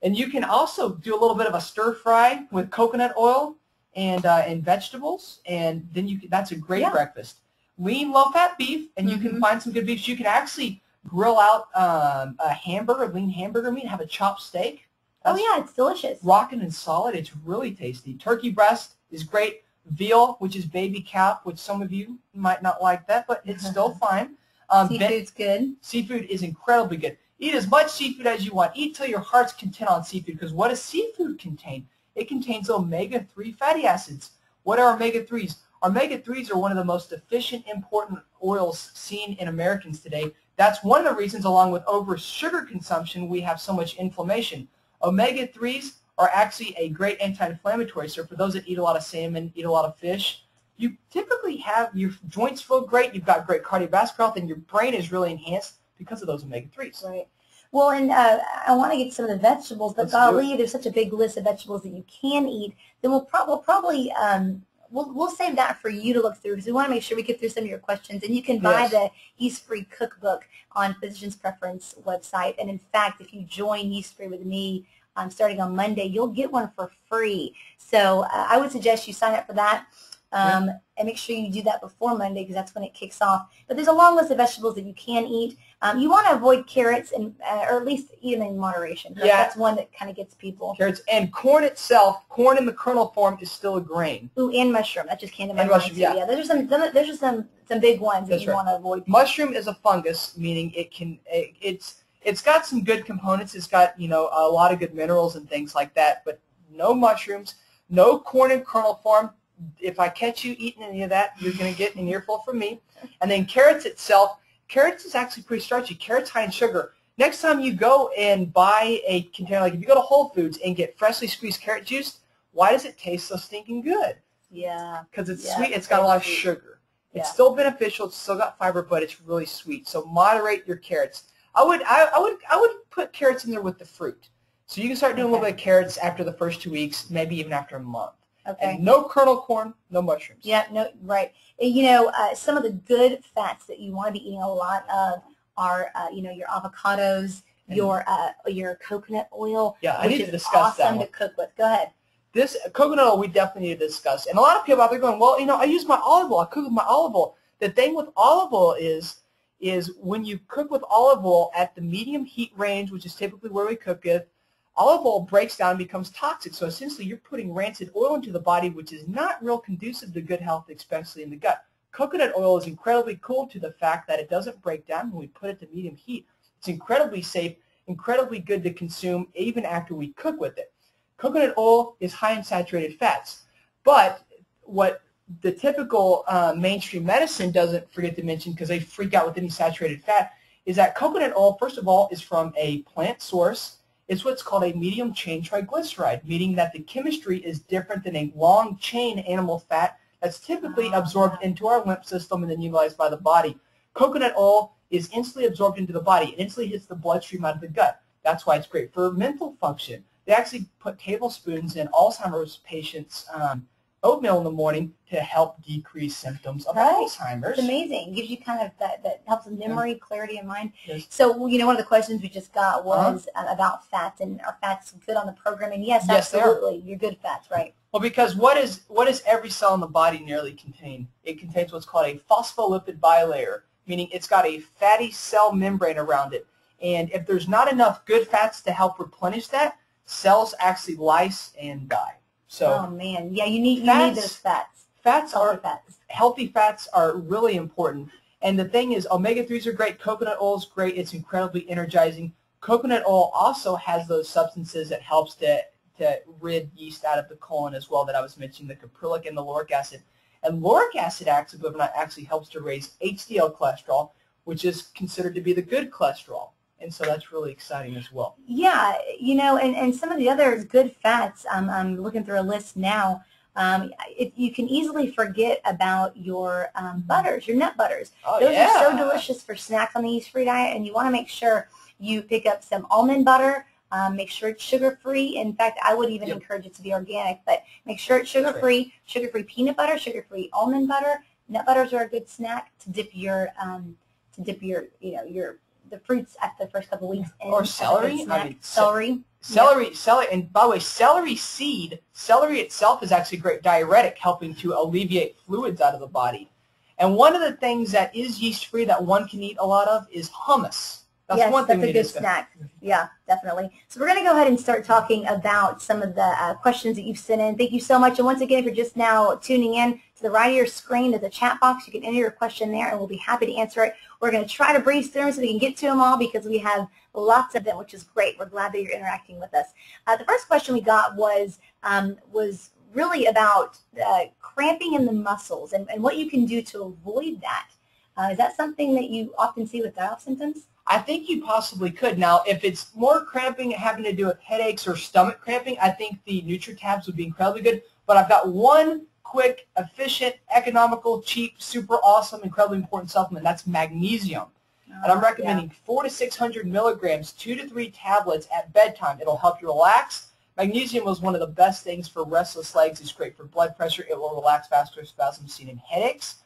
And you can also do a little bit of a stir fry with coconut oil and vegetables, and then that's a great breakfast. Lean, low-fat beef, and you can find some good beefs. You can actually grill out a hamburger, lean hamburger meat, have a chopped steak. That's it's delicious. Rockin' and solid. It's really tasty. Turkey breast is great. Veal, which is baby calf, which some of you might not like that, but it's still fine. Seafood's good. Seafood is incredibly good. Eat as much seafood as you want. Eat till your heart's content on seafood, because what does seafood contain? It contains omega-3 fatty acids. What are omega-3s? Omega-3s are one of the most efficient, important oils seen in Americans today. That's one of the reasons, along with over sugar consumption, we have so much inflammation. Omega-3s are actually a great anti-inflammatory. So for those that eat a lot of salmon, eat a lot of fish, you typically have your joints feel great, you've got great cardiovascular health, and your brain is really enhanced because of those omega-3s. Right. Well, and I want to get some of the vegetables, but golly, there's such a big list of vegetables that you can eat. Then we'll probably we'll save that for you to look through, because we want to make sure we get through some of your questions. And you can buy the Yeast-Free cookbook on Physician's Preference website. And in fact, if you join Yeast-Free with me starting on Monday, you'll get one for free. So I would suggest you sign up for that. And make sure you do that before Monday, because that's when it kicks off. But there's a long list of vegetables that you can eat. You want to avoid carrots, and or at least eat them in moderation. That's one that kind of gets people. Carrots and corn itself, corn in the kernel form is still a grain. Ooh, and mushroom. That just came to my mind. Yeah, those are some big ones that you want to avoid. Mushroom is a fungus, meaning it's got some good components. It's got a lot of good minerals and things like that. But no mushrooms, no corn in kernel form. If I catch you eating any of that, you're going to get an earful from me. And then carrots itself, carrots is actually pretty starchy. Carrots high in sugar. Next time you go and buy a container, like if you go to Whole Foods and get freshly squeezed carrot juice, why does it taste so stinking good? Yeah. Because it's sweet. It's got a lot of sugar. It's still beneficial. It's still got fiber, but it's really sweet. So moderate your carrots. I would put carrots in there with the fruit. So you can start doing a little bit of carrots after the first 2 weeks, maybe even after a month. Okay. And no kernel corn, no mushrooms. Yeah, no, right. Some of the good fats that you want to be eating a lot of are, your avocados, your coconut oil. Yeah, I need to discuss that. Awesome to cook with. Go ahead. This coconut oil we definitely need to discuss. And a lot of people out there going, well, I use my olive oil. I cook with my olive oil. The thing with olive oil is when you cook with olive oil at the medium heat range, which is typically where we cook it, olive oil breaks down and becomes toxic. So essentially you're putting rancid oil into the body, which is not real conducive to good health, especially in the gut. Coconut oil is incredibly cool to the fact that it doesn't break down when we put it to medium heat. It's incredibly safe, incredibly good to consume even after we cook with it. Coconut oil is high in saturated fats. But what the typical mainstream medicine doesn't forget to mention, because they freak out with any saturated fat, is that coconut oil, first of all, is from a plant source. It's what's called a medium-chain triglyceride, meaning that the chemistry is different than a long-chain animal fat that's typically absorbed into our lymph system and then utilized by the body. Coconut oil is instantly absorbed into the body. It instantly hits the bloodstream out of the gut. That's why it's great for mental function. They actually put tablespoons in Alzheimer's patients' oatmeal in the morning to help decrease symptoms of Alzheimer's. It's amazing. It gives you kind of that helps with memory, clarity of mind. Yes. So, one of the questions we just got was about fats, and are fats good on the program? And yes, absolutely. You're good fats, right? Well, because what does every cell in the body nearly contain? It contains what's called a phospholipid bilayer, meaning it's got a fatty cell membrane around it. And if there's not enough good fats to help replenish that, cells actually lyse and die. So, oh man, yeah, you need those fats. Healthy fats are really important. And the thing is, omega-3s are great. Coconut oil is great. It's incredibly energizing. Coconut oil also has those substances that helps to rid yeast out of the colon as well that I was mentioning, the caprylic and the lauric acid. And lauric acid, actually helps to raise HDL cholesterol, which is considered to be the good cholesterol. And so that's really exciting as well. Yeah, and some of the other good fats, I'm looking through a list now. You can easily forget about your butters, your nut butters. Those are so delicious for snacks on the yeast-free diet, and you want to make sure you pick up some almond butter. Make sure it's sugar-free. In fact, I would even encourage it to be organic, but make sure it's sugar-free. Sugar-free peanut butter, sugar-free almond butter. Nut butters are a good snack to dip your the fruits after the first couple of weeks. Or celery. Celery, and by the way, celery itself is actually a great diuretic, helping to alleviate fluids out of the body. And one of the things that is yeast-free that one can eat a lot of is hummus. That's one thing that's a good snack. Yeah, definitely. So we're going to go ahead and start talking about some of the questions that you've sent in. Thank you so much. And once again, if you're just now tuning in, To the right of your screen, there's a chat box. You can enter your question there, and we'll be happy to answer it. We're going to try to breeze through them so we can get to them all because we have lots of them, which is great. We're glad that you're interacting with us. The first question we got was really about cramping in the muscles and what you can do to avoid that. Is that something that you often see with die-off symptoms? I think you possibly could. Now, if it's more cramping having to do with headaches or stomach cramping, I think the NutriTabs would be incredibly good. But I've got one quick, efficient, economical, cheap, super awesome, incredibly important supplement. That's magnesium. And I'm recommending 400 to 600 milligrams, 2 to 3 tablets at bedtime. It'll help you relax. Magnesium was one of the best things for restless legs. It's great for blood pressure. It will relax vascular spasms seen in headaches.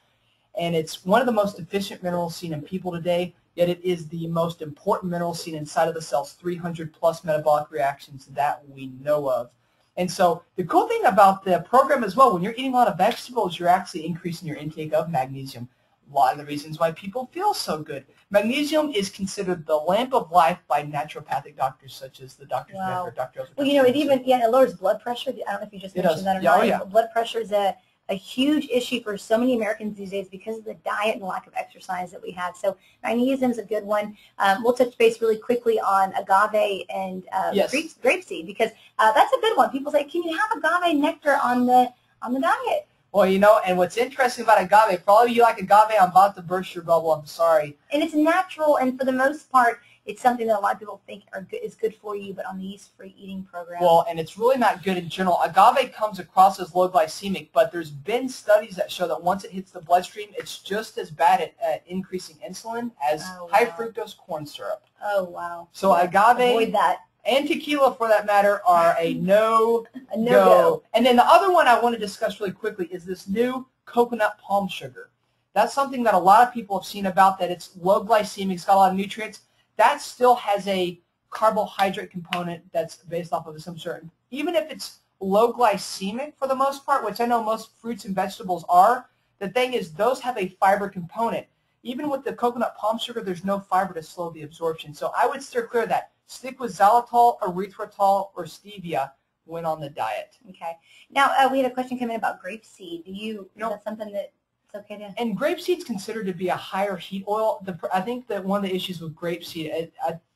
And it's one of the most efficient minerals seen in people today, yet it is the most important mineral seen inside of the cells, 300 plus metabolic reactions that we know of. And so the cool thing about the program as well, when you're eating a lot of vegetables, you're actually increasing your intake of magnesium. A lot of the reasons why people feel so good. Magnesium is considered the lamp of life by naturopathic doctors such as the Dr. Smith or Dr. Elzer. Well, you know, it lowers blood pressure. I don't know if you just mentioned that or not. Yeah. Blood pressure is a huge issue for so many Americans these days because of the diet and the lack of exercise that we have. So magnesium is a good one. We'll touch base really quickly on agave and grapeseed because that's a good one. People say, can you have agave nectar on the diet? Well, you know, and what's interesting about agave, for all of you like agave, I'm about to burst your bubble. I'm sorry. And it's natural, and for the most part, it's something that a lot of people think is good for you, but on the yeast-free eating program. Well, and it's really not good in general. Agave comes across as low glycemic, but there's been studies that show that once it hits the bloodstream, it's just as bad at increasing insulin as high fructose corn syrup. Oh, wow. So agave avoid that. And tequila, for that matter, are a no-go. And then the other one I want to discuss really quickly is this new coconut palm sugar. That's something that a lot of people have seen about, that it's low glycemic, it's got a lot of nutrients. That still has a carbohydrate component that's based off of some certain, even if it's low glycemic for the most part, which I know most fruits and vegetables are, the thing is those have a fiber component. Even with the coconut palm sugar, there's no fiber to slow the absorption. So I would steer clear of that. Stick with xylitol, erythritol, or stevia when on the diet. Okay. Now, we had a question come in about grapeseed. Is that something that's okay to? And grapeseed's considered to be a higher heat oil. I think that one of the issues with grapeseed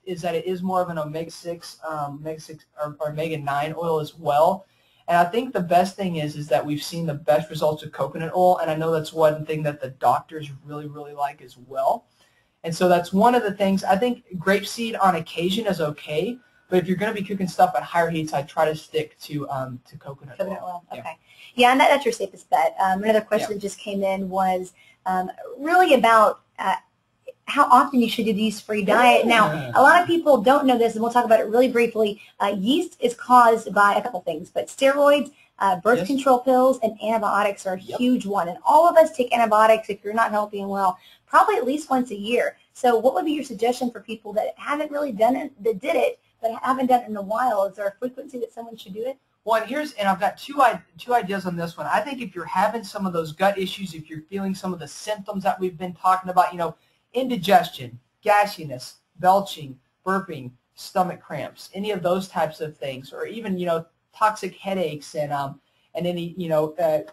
is that it is more of an omega-6 or omega-9 oil as well. And I think the best thing is that we've seen the best results with coconut oil, and I know that's one thing that the doctors really, really like as well. And so that's one of the things. I think grapeseed on occasion is okay, but if you're going to be cooking stuff at higher heats, I'd try to stick to coconut oil. Okay. Yeah, and that's your safest bet. Another question that just came in was really about how often you should do the yeast-free diet. Now, a lot of people don't know this, and we'll talk about it really briefly. Yeast is caused by a couple things, but steroids, birth control pills, and antibiotics are a huge one. And all of us take antibiotics if you're not healthy and well, probably at least once a year. So what would be your suggestion for people that haven't really done it, that did it, but haven't done it in a while? Is there a frequency that someone should do it? Well, and I've got two ideas on this one. I think if you're having some of those gut issues, if you're feeling some of the symptoms that we've been talking about, indigestion, gassiness, belching, burping, stomach cramps, any of those types of things, or even, toxic headaches and any,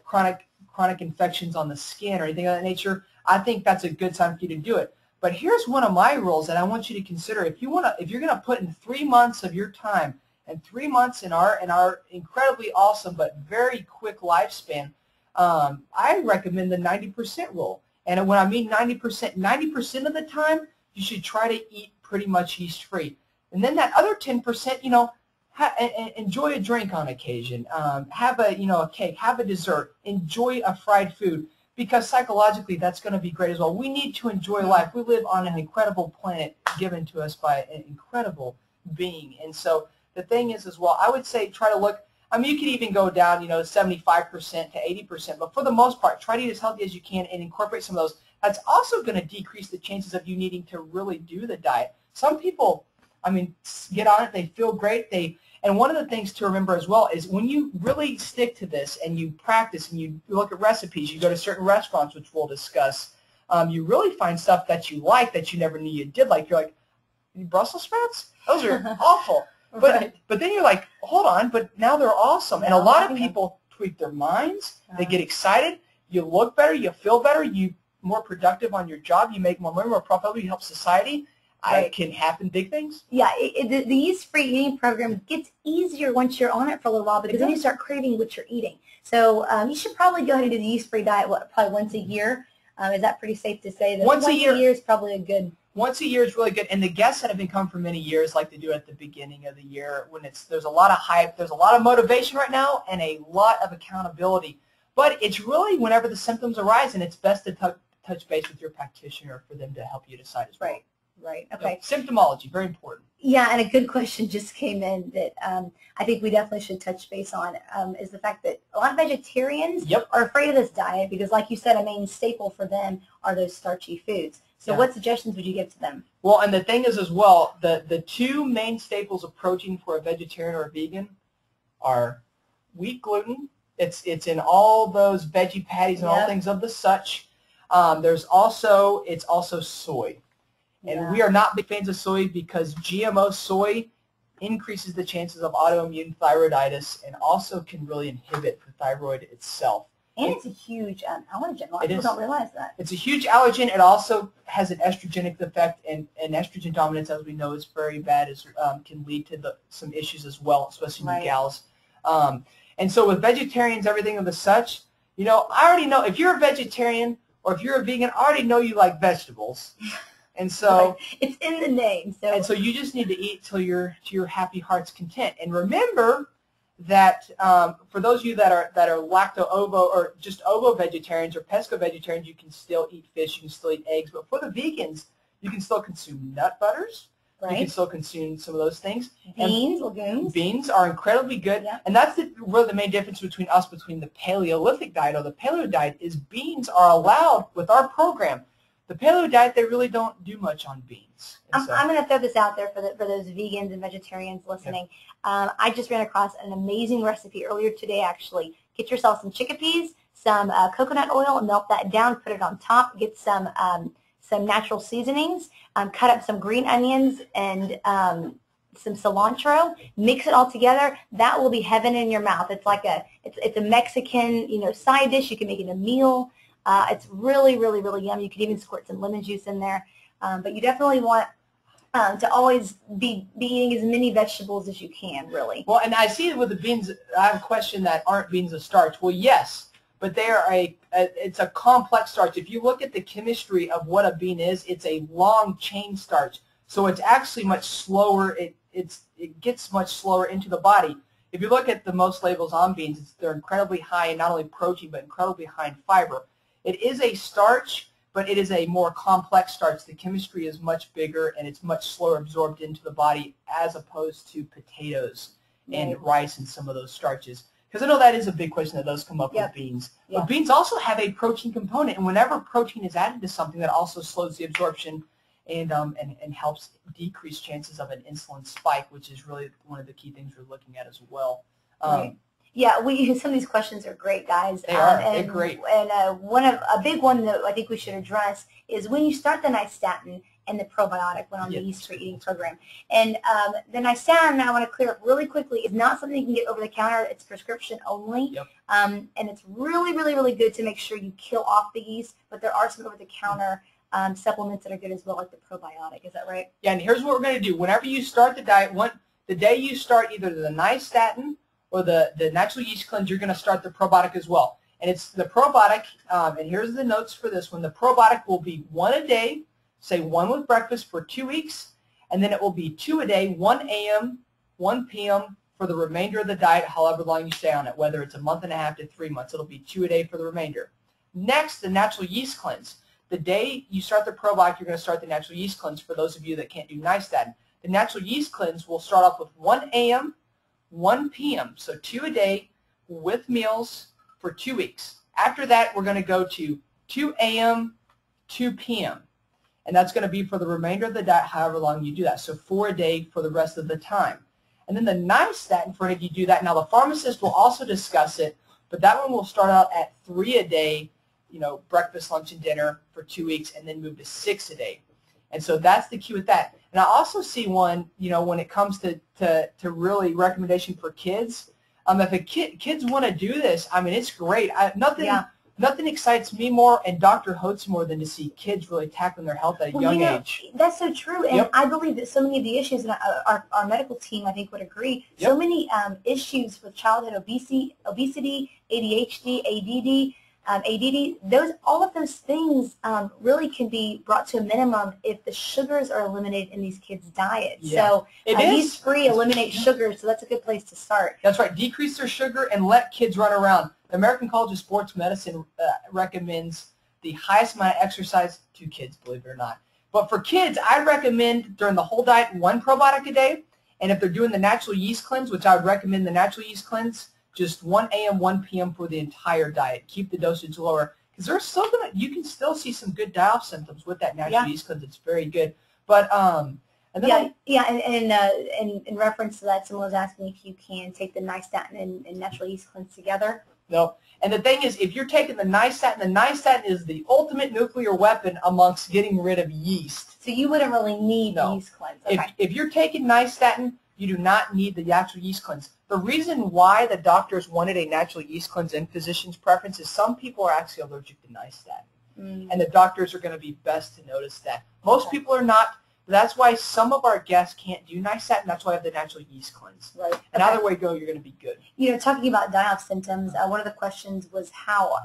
chronic infections on the skin or anything of that nature, I think that's a good time for you to do it. But here's one of my rules that I want you to consider. If you're going to put in 3 months of your time and 3 months in our incredibly awesome but very quick lifespan, I recommend the 90% rule. And when I mean 90% of the time, you should try to eat pretty much yeast-free. And then that other 10%, enjoy a drink on occasion. Have a cake, have a dessert, enjoy a fried food, because psychologically that's going to be great as well. We need to enjoy life. We live on an incredible planet given to us by an incredible being. And so the thing is as well, I would say try to look, you could even go down, 75% to 80%, but for the most part, try to eat as healthy as you can and incorporate some of those. That's also going to decrease the chances of you needing to really do the diet. Some people, get on it, they feel great, and one of the things to remember as well is when you really stick to this and you practice and you look at recipes, you go to certain restaurants, which we'll discuss, you really find stuff that you like that you never knew you did. Like, you're like, Brussels sprouts? Those are awful. But then you're like, hold on, but now they're awesome. And a lot of people tweak their minds. They get excited. you look better, you feel better, you more productive on your job, you make more money, more profitable, you help society. Right. It can happen big things. Yeah, the yeast-free eating program gets easier once you're on it for a little while because then you start craving what you're eating. So you should probably go ahead and do the yeast-free diet, probably once a year. Is that pretty safe to say? That once a year is probably a good. Once a year is really good, and the guests that have been coming for many years like to do it at the beginning of the year when there's a lot of hype, there's a lot of motivation right now, and a lot of accountability. But it's really whenever the symptoms arise, and it's best to touch base with your practitioner for them to help you decide as well. Right. Okay. So, symptomology, very important. Yeah, and a good question just came in that I think we definitely should touch base on is the fact that a lot of vegetarians are afraid of this diet because, like you said, a main staple for them are those starchy foods. So what suggestions would you give to them? Well, and the thing is as well, the two main staples of protein for a vegetarian or a vegan are wheat gluten. It's in all those veggie patties and all things of the such. It's also soy. And we are not big fans of soy because GMO soy increases the chances of autoimmune thyroiditis and also can really inhibit the thyroid itself. And it's a huge allergen. A lot of people don't realize that. It's a huge allergen. It also has an estrogenic effect, and estrogen dominance, as we know, is very bad. Can lead to some issues as well, especially in gals. And so with vegetarians, everything of the such, I already know if you're a vegetarian or if you're a vegan, I already know you like vegetables. And so it's in the name. So you just need to eat till you're to your happy heart's content. And remember that for those of you that are lacto-ovo or just ovo vegetarians or pesco vegetarians, you can still eat fish, you can still eat eggs. But for the vegans, you can still consume nut butters. You can still consume some of those things. Beans, legumes. Beans are incredibly good. Yeah. And that's really the main difference between the Paleolithic diet or the paleo diet is beans are allowed with our program. The paleo diet, they really don't do much on beans. I'm going to throw this out there for those vegans and vegetarians listening. I just ran across an amazing recipe earlier today, actually. Get yourself some chickpeas, some coconut oil, melt that down, put it on top, get some natural seasonings, cut up some green onions and some cilantro, mix it all together. That will be heaven in your mouth. It's like it's a Mexican, side dish. You can make it a meal. It's really, really, really yummy. You could even squirt some lemon juice in there. But you definitely want to always be eating as many vegetables as you can, really. Well, and I see with the beans, I have a question that aren't beans a starch. Well, yes, but they are it's a complex starch. If you look at the chemistry of what a bean is, it's a long chain starch. So it's actually much slower. It gets much slower into the body. If you look at the most labels on beans, they're incredibly high in not only protein, but incredibly high in fiber. It is a starch, but it is a more complex starch. The chemistry is much bigger, and it's much slower absorbed into the body as opposed to potatoes and rice and some of those starches. Because I know that is a big question that does come up with beans. But beans also have a protein component, and whenever protein is added to something, that also slows the absorption and helps decrease chances of an insulin spike, which is really one of the key things we're looking at as well. Yeah, some of these questions are great, guys. They are. They're great. And a big one that I think we should address is when you start the nystatin and the probiotic when on the yeast-free eating program. And the nystatin, I want to clear up really quickly, is not something you can get over the counter. It's prescription only. And it's really, really, really good to make sure you kill off the yeast. But there are some over-the-counter supplements that are good as well, like the probiotic. Is that right? Yeah, and here's what we're going to do. Whenever you start the diet, the day you start either the nystatin or the natural yeast cleanse, you're going to start the probiotic as well. And it's the probiotic, and here's the notes for this one. The probiotic will be 1 a day, say 1 with breakfast for 2 weeks, and then it will be 2 a day, 1 a.m., 1 p.m. for the remainder of the diet, however long you stay on it, whether it's a month and a half to 3 months. It'll be 2 a day for the remainder. Next, the natural yeast cleanse. The day you start the probiotic, you're going to start the natural yeast cleanse for those of you that can't do nystatin. The natural yeast cleanse will start off with 1 a.m., 1 p.m., so 2 a day with meals for 2 weeks. After that, we're going to go to 2 a.m., 2 p.m., and that's going to be for the remainder of the diet, however long you do that, so 4 a day for the rest of the time. And then the nystatin, for if you do that, now the pharmacist will also discuss it, but that one will start out at 3 a day, breakfast, lunch, and dinner for 2 weeks, and then move to 6 a day. And so that's the key with that. And I also see one, when it comes to really recommendation for kids, if kids want to do this, I mean, it's great. nothing excites me more and Dr. Hotz more than to see kids really tackling their health at a young age. That's so true, and I believe that so many of the issues, and our medical team, I think, would agree, so many issues with childhood obesity, ADHD, ADD, all of those things really can be brought to a minimum if the sugars are eliminated in these kids' diets. So Yeast-Free eliminates sugar, so that's a good place to start. That's right. Decrease their sugar and let kids run around. The American College of Sports Medicine recommends the highest amount of exercise to kids, believe it or not. But for kids, I recommend during the whole diet 1 probiotic a day, and if they're doing the natural yeast cleanse, which I would recommend the natural yeast cleanse, just 1 a.m., 1 p.m. for the entire diet. Keep the dosage lower because there's still you can still see some good die-off symptoms with that natural yeast cleanse. It's very good. But and in reference to that, someone was asking if you can take the nystatin and natural yeast cleanse together. No. And the thing is, if you're taking the nystatin is the ultimate nuclear weapon amongst getting rid of yeast. So you wouldn't really need the yeast cleanse. Okay. If you're taking nystatin, you do not need the actual yeast cleanse. The reason why the doctors wanted a natural yeast cleanse in physician's preference is some people are actually allergic to nystatin. And the doctors are going to be best to notice that. Most people are not. That's why some of our guests can't do nystatin. That's why I have the natural yeast cleanse. Right. And either way you go, you're going to be good. You know, talking about die-off symptoms, one of the questions was how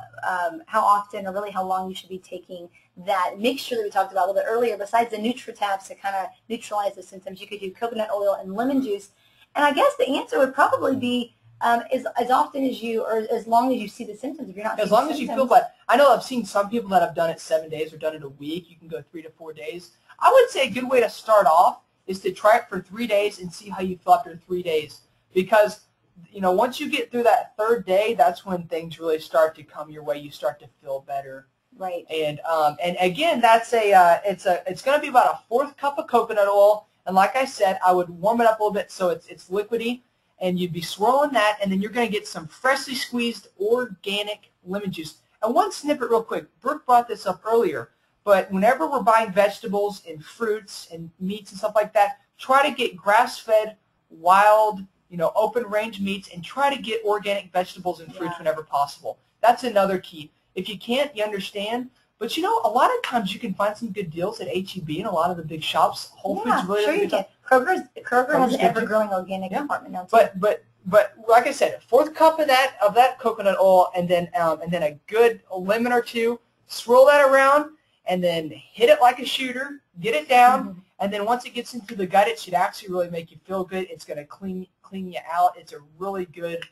often or really how long you should be taking that mixture that we talked about a little bit earlier. Besides the NutriTabs to kind of neutralize the symptoms, you could do coconut oil and lemon juice. And I guess the answer would probably be as often as you, or as long as you see the symptoms. If you're not as long as you feel bad. I know I've seen some people that have done it 7 days or done it a week. You can go 3 to 4 days. I would say a good way to start off is to try it for 3 days and see how you feel after 3 days. Because, you know, once you get through that 3rd day, that's when things really start to come your way. You start to feel better. Right. And again, that's it's going to be about a 4th cup of coconut oil. And like I said, I would warm it up a little bit so it's liquidy. And you'd be swirling that, and then you're going to get some freshly squeezed organic lemon juice. And one snippet real quick. Brooke brought this up earlier. But whenever we're buying vegetables and fruits and meats and stuff like that, try to get grass-fed, wild, you know, open-range meats, and try to get organic vegetables and fruits whenever possible. That's another key. If you can't, you understand. But, you know, a lot of times you can find some good deals at H-E-B and a lot of the big shops. Whole Foods really sure you can. Kroger has an ever-growing organic department now, too. But like I said, a 4th cup of that coconut oil, and then a good lemon or 2. Swirl that around. And then hit it like a shooter, get it down, and then once it gets into the gut, it should actually really make you feel good. It's going to clean you out. It's a really good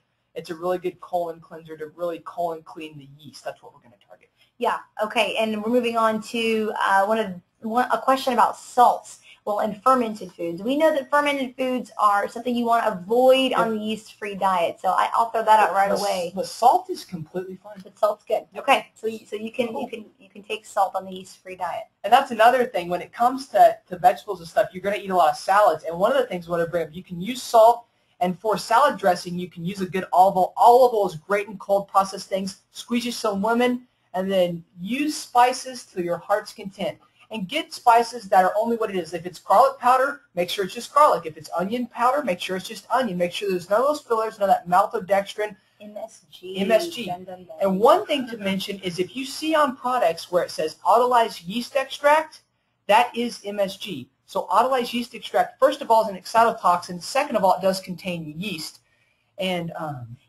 colon cleanser to really colon clean the yeast. That's what we're going to target. Yeah. Okay. And we're moving on to a question about salts. Well, in fermented foods, we know that fermented foods are something you want to avoid on the yeast-free diet. So I'll throw that out right away. But salt is completely fine. But salt's good. Okay, so you can take salt on the yeast-free diet. And that's another thing when it comes to vegetables and stuff. You're going to eat a lot of salads, and one of the things I want to bring up, you can use salt, and for salad dressing, you can use a good olive oil. Olive oil is great in cold processed things. Squeeze you some lemon, and then use spices to your heart's content. And get spices that are only what it is. If it's garlic powder, make sure it's just garlic. If it's onion powder, make sure it's just onion. Make sure there's none of those fillers, none of that maltodextrin. MSG. Dun, dun, dun. And one thing to mention is if you see on products where it says autolyzed yeast extract, that is MSG. So autolyzed yeast extract, first of all, is an excitotoxin. Second of all, it does contain yeast. And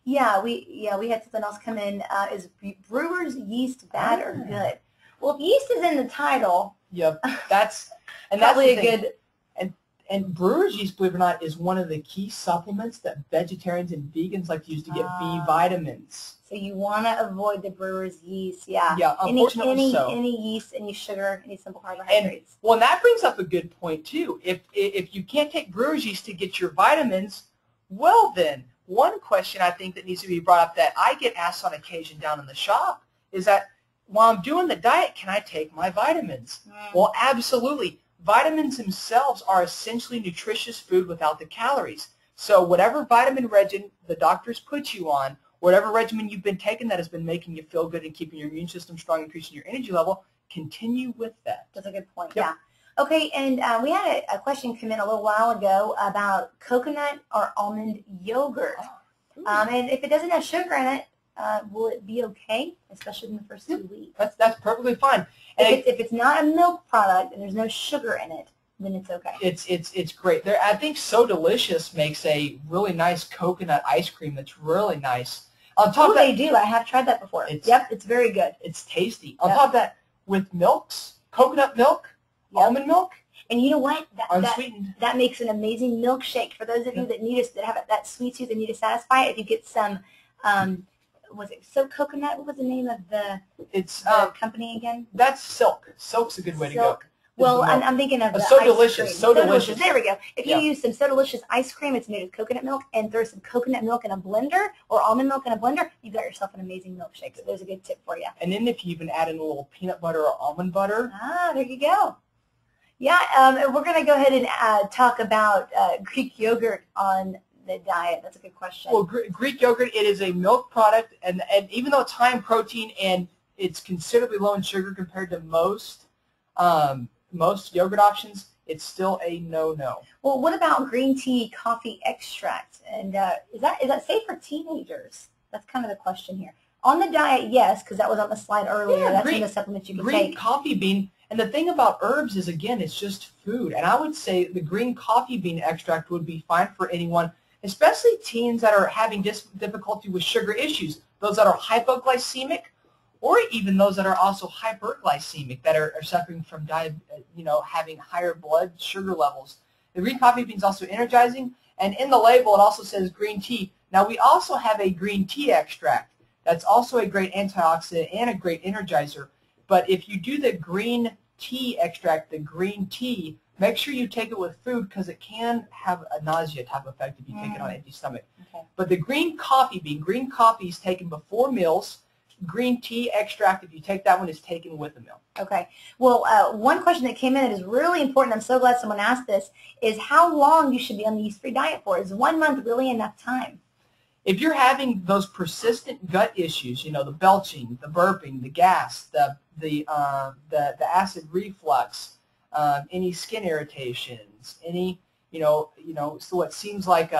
we had something else come in. Is brewer's yeast bad or good? Well, if yeast is in the title, that's probably a good. And brewer's yeast, believe it or not, is one of the key supplements that vegetarians and vegans like to use to get B vitamins. So you want to avoid the brewer's yeast, Yeah, unfortunately any yeast, any sugar, any simple carbohydrates. And that brings up a good point too. If you can't take brewer's yeast to get your vitamins, well then, one question I think that needs to be brought up that I get asked on occasion down in the shop is that, while I'm doing the diet, can I take my vitamins? Well, absolutely. Vitamins themselves are essentially nutritious food without the calories. So whatever vitamin regimen the doctors put you on, whatever regimen you've been taking that has been making you feel good and keeping your immune system strong, increasing your energy level, continue with that. That's a good point, yeah. Okay, and we had a question come in a little while ago about coconut or almond yogurt. And if it doesn't have sugar in it, will it be okay, especially in the first 2 weeks? That's perfectly fine. And if it's not a milk product and there's no sugar in it, then it's okay. It's great. I think So Delicious makes a really nice coconut ice cream that's really nice. On top of that, they do. I have tried that before. Yep, it's very good. It's tasty. On top of that, with milks, coconut milk, almond milk, and you know what? Unsweetened. That makes an amazing milkshake. For those of you that need that have that sweet tooth and need to satisfy it, if you get some, was it So Coconut? What was the name of the company again? That's Silk. Silk's a good way to go. Well, I'm thinking of the So ice Delicious. cream. So Delicious. There we go. If you use some So Delicious ice cream, it's made with coconut milk, and throw some coconut milk in a blender or almond milk in a blender, you've got yourself an amazing milkshake. So there's a good tip for you. And then if you even add in a little peanut butter or almond butter. There you go. Yeah, we're going to go ahead and talk about Greek yogurt on the diet. That's a good question. Well, Greek yogurt, it is a milk product, and even though it's high in protein and it's considerably low in sugar compared to most yogurt options, it's still a no-no. Well, what about green tea coffee extract? And is that safe for teenagers? That's kind of the question here. On the diet, yes, because that was on the slide earlier. Yeah, that's one of the supplements you can take. Green coffee bean, and the thing about herbs is, again, it's just food. And I would say the green coffee bean extract would be fine for anyone, especially teens that are having difficulty with sugar issues, those that are hypoglycemic, or even those that are also hyperglycemic, that are suffering from having higher blood sugar levels. The green coffee bean is also energizing, and in the label it also says green tea. Now we also have a green tea extract that's also a great antioxidant and a great energizer. But if you do the green tea extract, the green tea, make sure you take it with food because it can have a nausea type effect if you take it on an empty stomach. Okay. But the green coffee bean, green coffee is taken before meals. Green tea extract, if you take that one, is taken with a meal. Okay. Well, one question that came in that is really important, I'm so glad someone asked this, is how long you should be on the yeast-free diet for. Is 1 month really enough time? If you're having those persistent gut issues, the belching, the burping, the gas, the acid reflux, any skin irritations, any so what seems like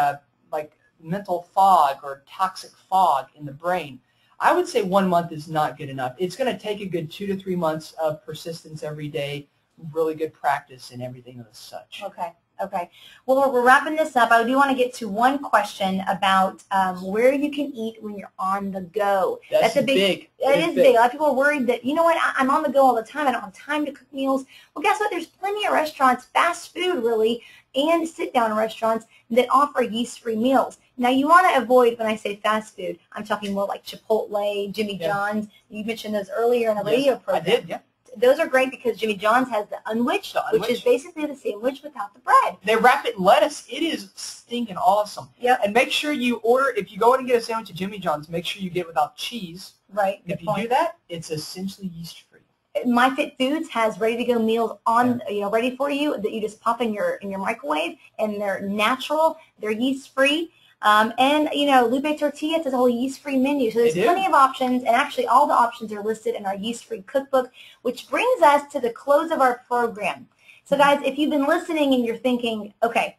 mental fog or toxic fog in the brain, I would say 1 month is not good enough. It's going to take a good 2 to 3 months of persistence every day, really good practice and everything as such. Okay. Okay. Well, we're wrapping this up. I do want to get to one question about where you can eat when you're on the go. That's a big. It is big. A lot of people are worried that, you know what, I'm on the go all the time. I don't have time to cook meals. Well, guess what? There's plenty of restaurants, fast food really, and sit-down restaurants that offer yeast-free meals. Now, you want to avoid, when I say fast food, I'm talking more like Chipotle, Jimmy John's. You mentioned those earlier in the radio program. I did, yeah. Those are great because Jimmy John's has the unwich, which is basically the sandwich without the bread. They wrap it in lettuce. It is stinking awesome. Yep. And make sure you order, if you go in and get a sandwich at Jimmy John's, make sure you get it without cheese. Right. If you do that, it's essentially yeast-free. MyFitFoods has ready-to-go meals on, ready for you that you just pop in your microwave, and they're natural, they're yeast-free. And, Lupe Tortillas has a whole yeast-free menu. So there's plenty of options, and actually all the options are listed in our yeast-free cookbook, which brings us to the close of our program. So, guys, if you've been listening and you're thinking, okay,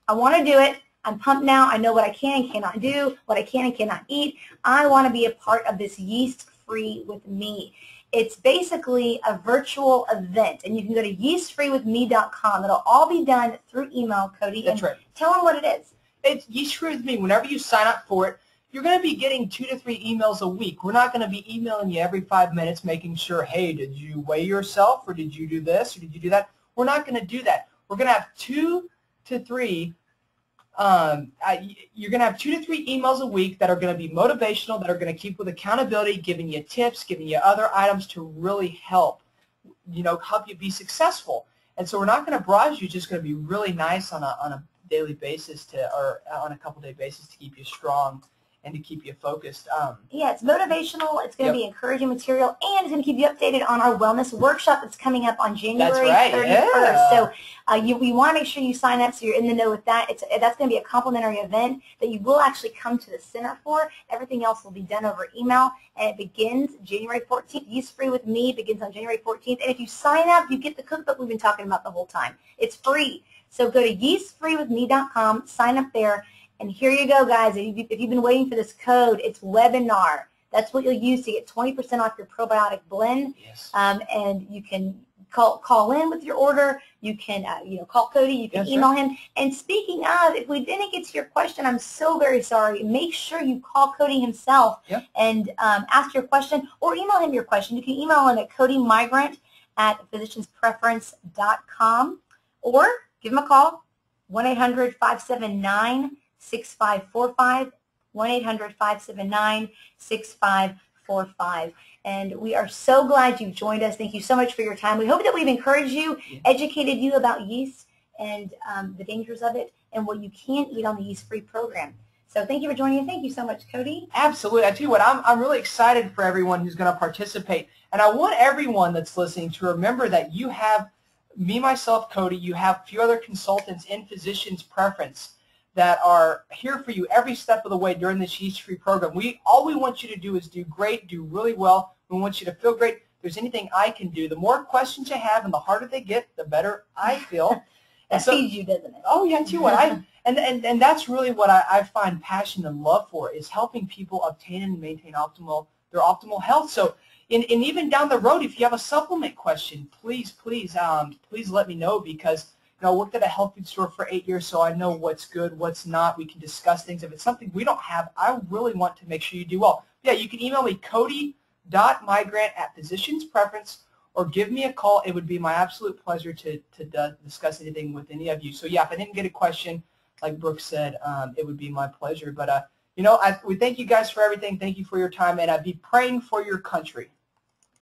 I want to do it. I'm pumped now. I know what I can and cannot do, what I can and cannot eat. I want to be a part of this Yeast-Free with Me. It's basically a virtual event, and you can go to yeastfreewithme.com. It'll all be done through email, Cody. That's right. Tell them what it is. It's Yeast-Free with Me. Whenever you sign up for it, you're going to be getting 2 to 3 emails a week. We're not going to be emailing you every 5 minutes making sure, hey, did you weigh yourself, or did you do this, or did you do that? We're not going to do that. We're going to have 2 to 3 you're going to have 2 to 3 emails a week that are going to be motivational, that are going to keep with accountability, giving you tips, giving you other items to really help you be successful. And so we're not going to barrage you, just going to be really nice on a daily basis or on a couple-day basis to keep you strong and to keep you focused. Yeah, it's motivational, it's going to be encouraging material, and it's going to keep you updated on our wellness workshop that's coming up on January 31st. Yeah. So you want to make sure you sign up so you're in the know with that. That's going to be a complimentary event that you will actually come to the center for. Everything else will be done over email, and it begins January 14th. Yeast-Free with Me begins on January 14th, and if you sign up, you get the cookbook we've been talking about the whole time. It's free. So go to yeastfreewithme.com, sign up there, and here you go, guys. If you've been waiting for this code, it's webinar. That's what you'll use to get 20% off your probiotic blend. Yes. And you can call in with your order. You can call Cody. You can email him. And speaking of, if we didn't get to your question, I'm so very sorry. Make sure you call Cody himself and ask your question, or email him your question. You can email him at codymigrant@physicianspreference.com, or give him a call, 1-800-579-6545, 1-800-579-6545. And we are so glad you joined us. Thank you so much for your time. We hope that we've encouraged you, educated you about yeast and the dangers of it, and what you can eat on the Yeast-Free program. So thank you for joining us. Thank you so much, Cody. Absolutely. I tell you what, I'm really excited for everyone who's going to participate. And I want everyone that's listening to remember that you have me, myself, Cody, you have a few other consultants in Physicians Preference that are here for you every step of the way during this Yeast-Free program. All we want you to do is do great, do really well. We want you to feel great. If there's anything I can do, the more questions you have and the harder they get, the better I feel. That feeds you, doesn't it? Oh, yeah, too. And that's really what I find passion and love for, is helping people obtain and maintain their optimal health. So, and even down the road, if you have a supplement question, please let me know, because I worked at a health food store for 8 years, so I know what's good, what's not. We can discuss things. If it's something we don't have, I really want to make sure you do well. Yeah, you can email me, cody.migrant@physicianspreference, or give me a call. It would be my absolute pleasure to discuss anything with any of you. So yeah, if I didn't get a question, like Brooke said, it would be my pleasure. But we thank you guys for everything. Thank you for your time, and I'd be praying for your country.